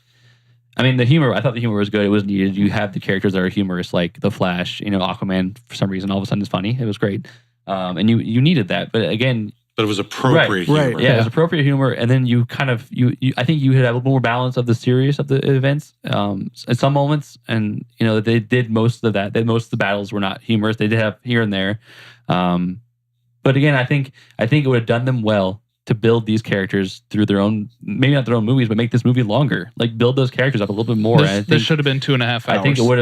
I mean, the humor, I thought the humor was good. It was needed. You have the characters that are humorous, like The Flash, Aquaman, for some reason, all of a sudden is funny. It was great. And you needed that. But again, but it was appropriate humor. Right. Yeah, it was appropriate humor. And then you kind of, I think you had a little more balance of the serious of the events at some moments. And, they did most of that. Most of the battles were not humorous. They did have here and there. But again, I think it would have done them well to build these characters through their own, maybe not their own movies, but make this movie longer. Like build those characters up a little bit more. This should have been 2.5 hours. I think it would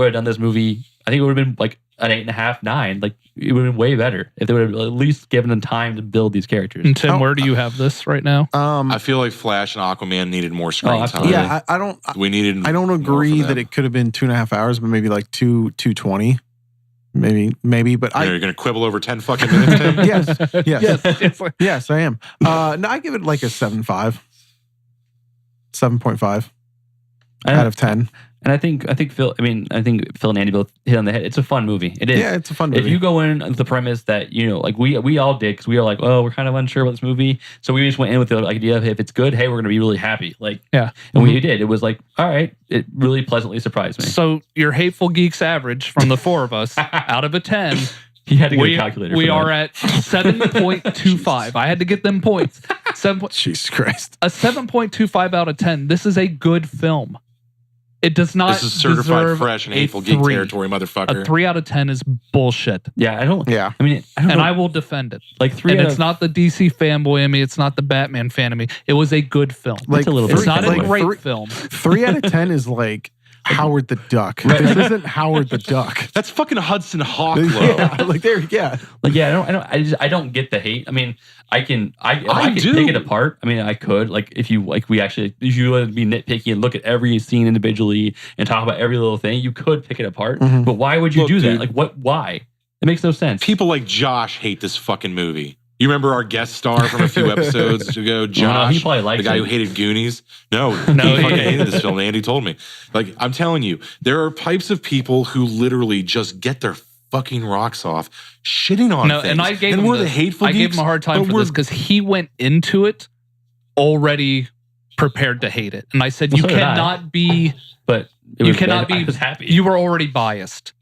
have done this movie. I think it would have been like an 8.5, 9. Like it would have been way better if they would have at least given them time to build these characters. And Tim, where do you have this right now? I feel like Flash and Aquaman needed more screen time. Yeah, I don't agree that it could have been 2.5 hours, but maybe like 220. Maybe, but you're going to quibble over 10 fucking minutes, Tim? Yes. Yes, I am. No, I give it like a 7.5. 7.5 out of 10. And I think Phil and Andy both hit on the head. It's a fun movie. It is. Yeah, it's a fun movie. If you go in with the premise that, like we all did, because we are like, oh, we're kind of unsure about this movie. So we just went in with the idea of if it's good, hey, we're going to be really happy. Like, yeah. And we did. It was like, all right, it really pleasantly surprised me. So your Hateful Geeks average from the four of us out of a 10. He had to get a calculator. We are at 7.25. I had to get them points. Jesus Christ. A 7.25 out of 10. This is a good film. It does not. This is certified fresh and Hateful Geek territory, motherfucker. A 3 out of 10 is bullshit. Yeah, I don't. Yeah, I mean, I don't know. And I will defend it. Like 3. And it's not the DC fanboy in me. It's not the Batman fan in me. It was a good film. Like it's not a great film. 3 out of 10 is like Howard the Duck. This isn't Howard the Duck. That's fucking Hudson Hawk. I don't get the hate. I mean, I can pick it apart. I mean, I could if you want to be nitpicky and look at every scene individually and talk about every little thing, you could pick it apart. Mm-hmm. But why would you do that? Like what? Why? It makes no sense. People like Josh hate this fucking movie. You remember our guest star from a few episodes ago, Josh, he probably likes the guy who hated Goonies? No, he fucking hated this film. Andy told me. Like, I'm telling you, there are types of people who literally just get their fucking rocks off shitting on things. And I gave him the Hateful Geeks. I gave him a hard time for this because he went into it already prepared to hate it. And I said, you cannot be... But you cannot be... I was happy. You were already biased.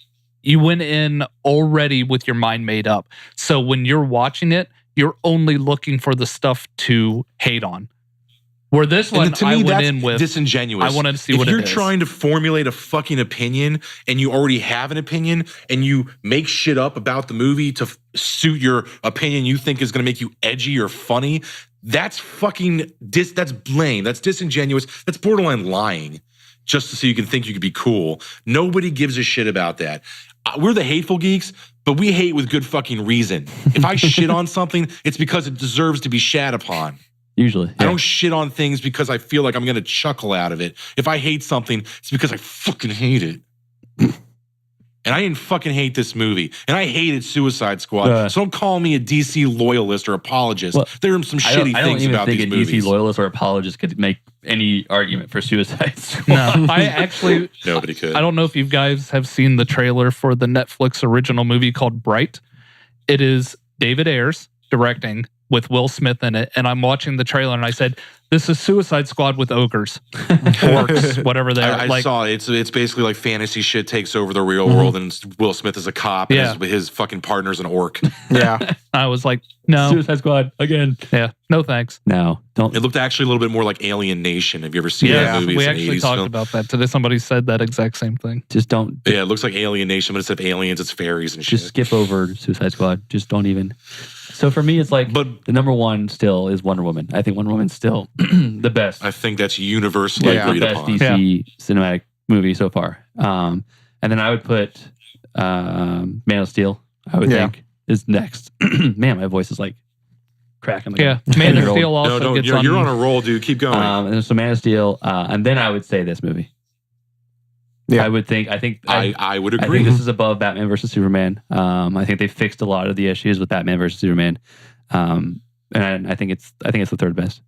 You went in already with your mind made up. So when you're watching it, you're only looking for the stuff to hate on. Where this one, to me, I went in with disingenuous. I wanted to see what it is. If you're trying to formulate a fucking opinion and you already have an opinion and you make shit up about the movie to suit your opinion you think is going to make you edgy or funny, that's fucking that's lame. That's disingenuous. That's borderline lying. Just so you can think you could be cool. Nobody gives a shit about that. We're the Hateful Geeks, but we hate with good fucking reason. If I shit on something, it's because it deserves to be shat upon. Usually. I don't shit on things because I feel like I'm going to chuckle out of it. If I hate something, it's because I fucking hate it. And I didn't fucking hate this movie. And I hated Suicide Squad. So don't call me a DC loyalist or apologist. Well, there are some shitty things about these movies. I don't even think a DC loyalist or apologist could make any argument for Suicide Squad. No, I actually... Nobody could. I don't know if you guys have seen the trailer for the Netflix original movie called Bright. It is David Ayers directing with Will Smith in it. And I'm watching the trailer and I said, this is Suicide Squad with ogres. Orcs, whatever they are. I saw it. It's basically like fantasy shit takes over the real world and Will Smith is a cop and his fucking partner's an orc. Yeah. I was like, no. Suicide Squad, again. Yeah, no thanks. No, don't. It looked actually a little bit more like Alien Nation. Have you ever seen that movie? We It's an actually 80s talked film. about that today. Somebody said that exact same thing. Just don't. Yeah, it looks like Alien Nation, but instead of aliens, it's fairies and shit. Just skip over Suicide Squad. Just don't even. So for me, it's like the number one still is Wonder Woman. I think Wonder Woman's still the best. I think that's universally agreed the best upon. DC cinematic movie so far. And then I would put Man of Steel, I would think, is next. Man, my voice is like cracking. Like Man of Steel also gets you're on a roll, dude. Keep going. And so Man of Steel, and then I would say this movie. Yeah. I would think. I would agree. I think this is above Batman versus Superman. I think they fixed a lot of the issues with Batman versus Superman, and I think it's the third best.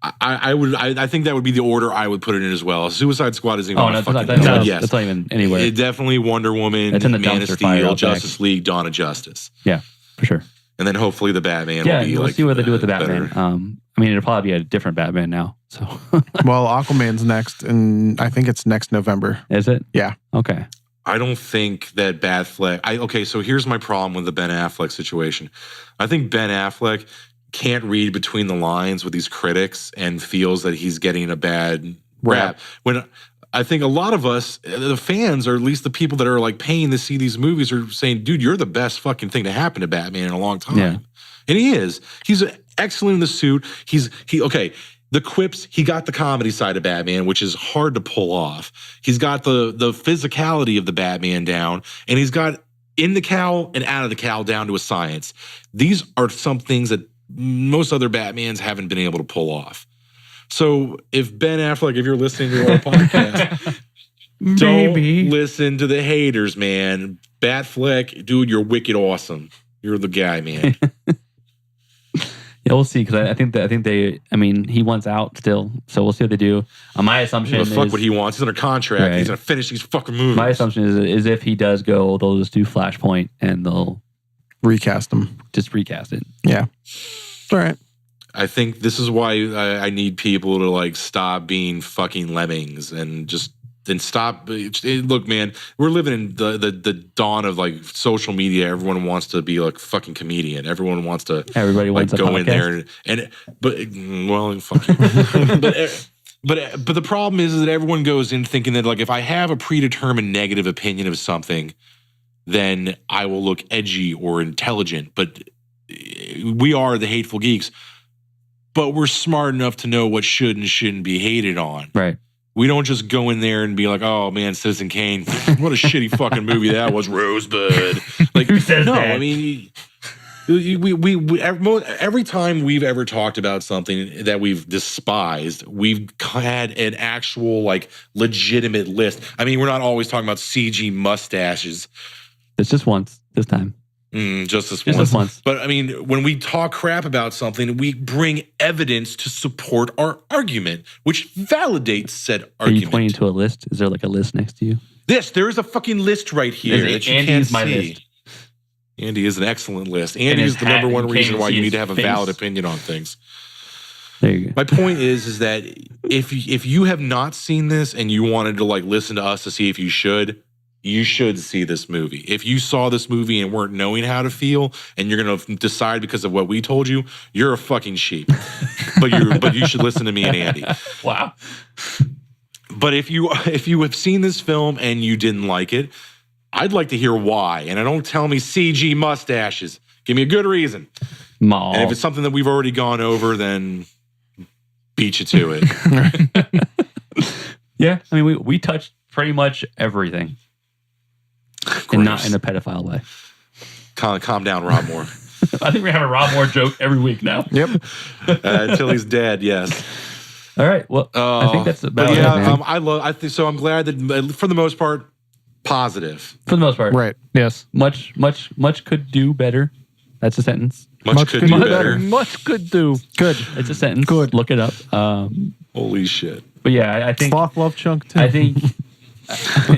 I think that would be the order I would put it in as well. Suicide Squad isn't even that's yes. not even anywhere. It definitely Wonder Woman, It's in the Man of dumpster fire Steel, out Justice back. League, Dawn of Justice. Yeah, for sure. And then hopefully the Batman will be we'll like see what they do with the Batman. better. I mean, it'll probably be a different Batman now. So Well, Aquaman's next, and I think it's next November. is it? Yeah. Okay. I don't think that okay, so here's my problem with the Ben Affleck situation. I think Ben Affleck can't read between the lines with these critics and feels that he's getting a bad rap. When I think a lot of us, the fans, or at least the people that are like paying to see these movies, are saying, dude, you're the best fucking thing to happen to Batman in a long time. Yeah. And he is. He's excellent in the suit. Okay. The quips, he got the comedy side of Batman, which is hard to pull off. He's got the physicality of the Batman down, and he's got in the cowl and out of the cowl down to a science. These are some things that most other Batmans haven't been able to pull off. So if Ben Affleck, if you're listening to our podcast, don't listen to the haters, man. Batfleck, dude, you're wicked awesome. You're the guy, man. Yeah, we'll see, because I think he wants out still, so we'll see what they do. My assumption is fuck what he wants. He's under contract. Right. He's gonna finish these fucking movies. My assumption is if he does go, they'll just do Flashpoint and they'll Recast him. just recast it. Yeah. All right. I think this is why I need people to like stop being fucking lemmings and stop. Look, man, we're living in the dawn of like social media. Everyone wants to be like fucking comedian. Everyone wants to wants go in there but the problem is that everyone goes in thinking that like if I have a predetermined negative opinion of something, then I will look edgy or intelligent. But we are the Hateful Geeks. But we're smart enough to know what should and shouldn't be hated on. Right. We don't just go in there and be like, oh man, Citizen Kane, what a shitty fucking movie that was, Rosebud. Like, Who says that? I mean, we every time we've ever talked about something that we've despised, we've had an actual like legitimate list. I mean, we're not always talking about CG mustaches. It's just once this time. Just this once. But I mean, when we talk crap about something, we bring evidence to support our argument, which validates said argument. Are you pointing to a list? Is there like a list next to you? There is a fucking list right here that you can't see. List. Andy is an excellent list. Andy is the number one reason why you need to have a valid opinion on things. There you go. My point is that if you have not seen this and you wanted to like listen to us to see if you should see this movie. If you saw this movie and weren't knowing how to feel, and you're gonna decide because of what we told you, you're a fucking sheep. but you should listen to me and Andy. Wow. But if you have seen this film and you didn't like it, I'd like to hear why. And don't tell me CG mustaches. Give me a good reason. Mall. And if it's something that we've already gone over, then beat you to it. Yeah, I mean we touched pretty much everything. and not in a pedophile way. Calm down, Rob Moore. I think we have a Rob Moore joke every week now. Yep. Until he's dead, yes. All right. Well, I think that's about it, man. I think so. I'm glad that for the most part, positive. For the most part. Right. Yes. Much could do better. That's a sentence. Much could do better. Much could do. Good. It's a sentence. Good. Look it up. Holy shit. But yeah, I think... Sloth love chunk too. I think...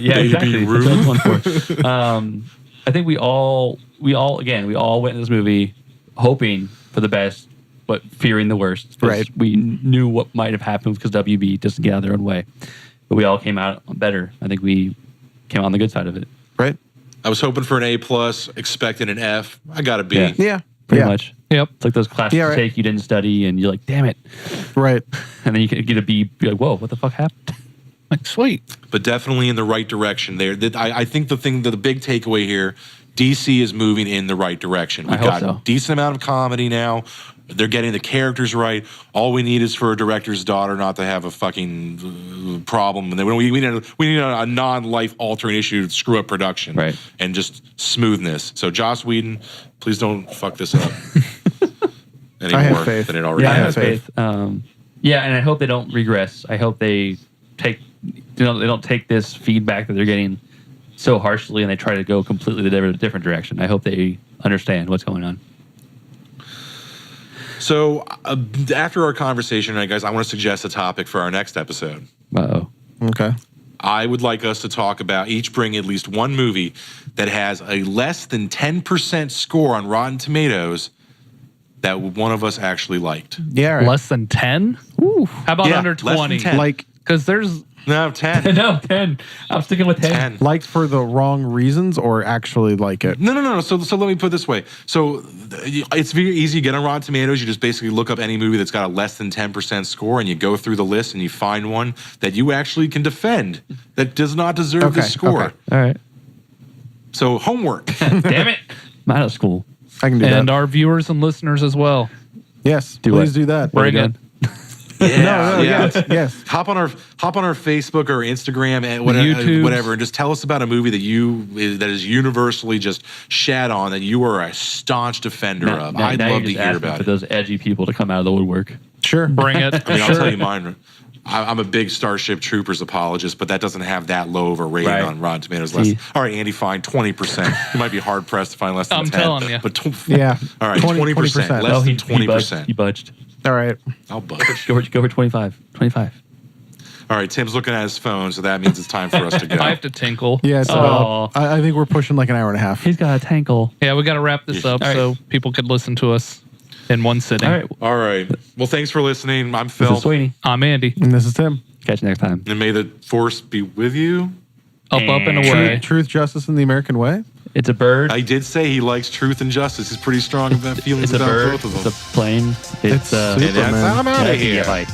yeah, exactly. Rude. That's what I was going for. I think we all went in this movie hoping for the best, but fearing the worst. Right. We knew what might have happened because WB doesn't get out of their own way. But we all came out better. I think we came out on the good side of it. Right. I was hoping for an A+, expecting an F. I got a B. Yeah. Yeah. Pretty much. Yep. It's like those classes you take, you didn't study, and you're like, damn it. Right. And then you get a B, be like, whoa, what the fuck happened? Like, sweet. But definitely in the right direction there. I think the big takeaway here, DC is moving in the right direction. We've got a decent amount of comedy now. They're getting the characters right. All we need is for a director's daughter not to have a fucking problem. And we need a non-life altering issue to screw up production, right? And just smoothness. So Joss Whedon, please don't fuck this up any more than it already has. I have faith. Yeah, and I hope they don't regress. I hope they don't take this feedback that they're getting so harshly and they try to go completely the different direction. I hope they understand what's going on. So after our conversation, guys, I want to suggest a topic for our next episode. Uh-oh. Okay. I would like us to talk about each bring at least one movie that has a less than 10% score on Rotten Tomatoes that one of us actually liked. Yeah. Right. Less than 10? Ooh. How about under 20? 10. Like, because there's... No, 10. No, 10. I'm sticking with 10. Liked for the wrong reasons or actually like it? No. So let me put it this way. So it's very easy to get on Rotten Tomatoes. You just basically look up any movie that's got a less than 10% score and you go through the list and you find one that you actually can defend that does not deserve the score. Okay. All right. So homework. Damn it. I'm out of school. I can do that. And our viewers and listeners as well. Yes. Please do that. Bring it. Yes. Hop on our Facebook or Instagram and whatever, and just tell us about a movie that is universally just shat on that you are a staunch defender of. I'd love to hear about for those edgy people to come out of the woodwork. Sure, bring it. I mean, I'll tell you mine. I'm a big Starship Troopers apologist, but that doesn't have that low of a rating on Rotten Tomatoes. All right, Andy, fine, 20%. You might be hard pressed to find less than 10. I'm telling you. But all right, 20%. Less than 20%. He budged. All right. I'll budge. Go for 25. 25. All right, Tim's looking at his phone, so that means it's time for us to go. I have to tinkle. Yeah, it's I think we're pushing like an hour and a half. He's got a tankle. Yeah, we got to wrap this up so people could listen to us in one sitting. All right. Well, thanks for listening. I'm Phil. This is Sweeney. I'm Andy. And this is Tim. Catch you next time. And may the force be with you. Up and away. Truth, justice, and the American way. It's a bird. I did say he likes truth and justice. He's pretty strong about feelings it's about a bird. both of them. It's a plane. It's Superman. I'm out of here. Bye.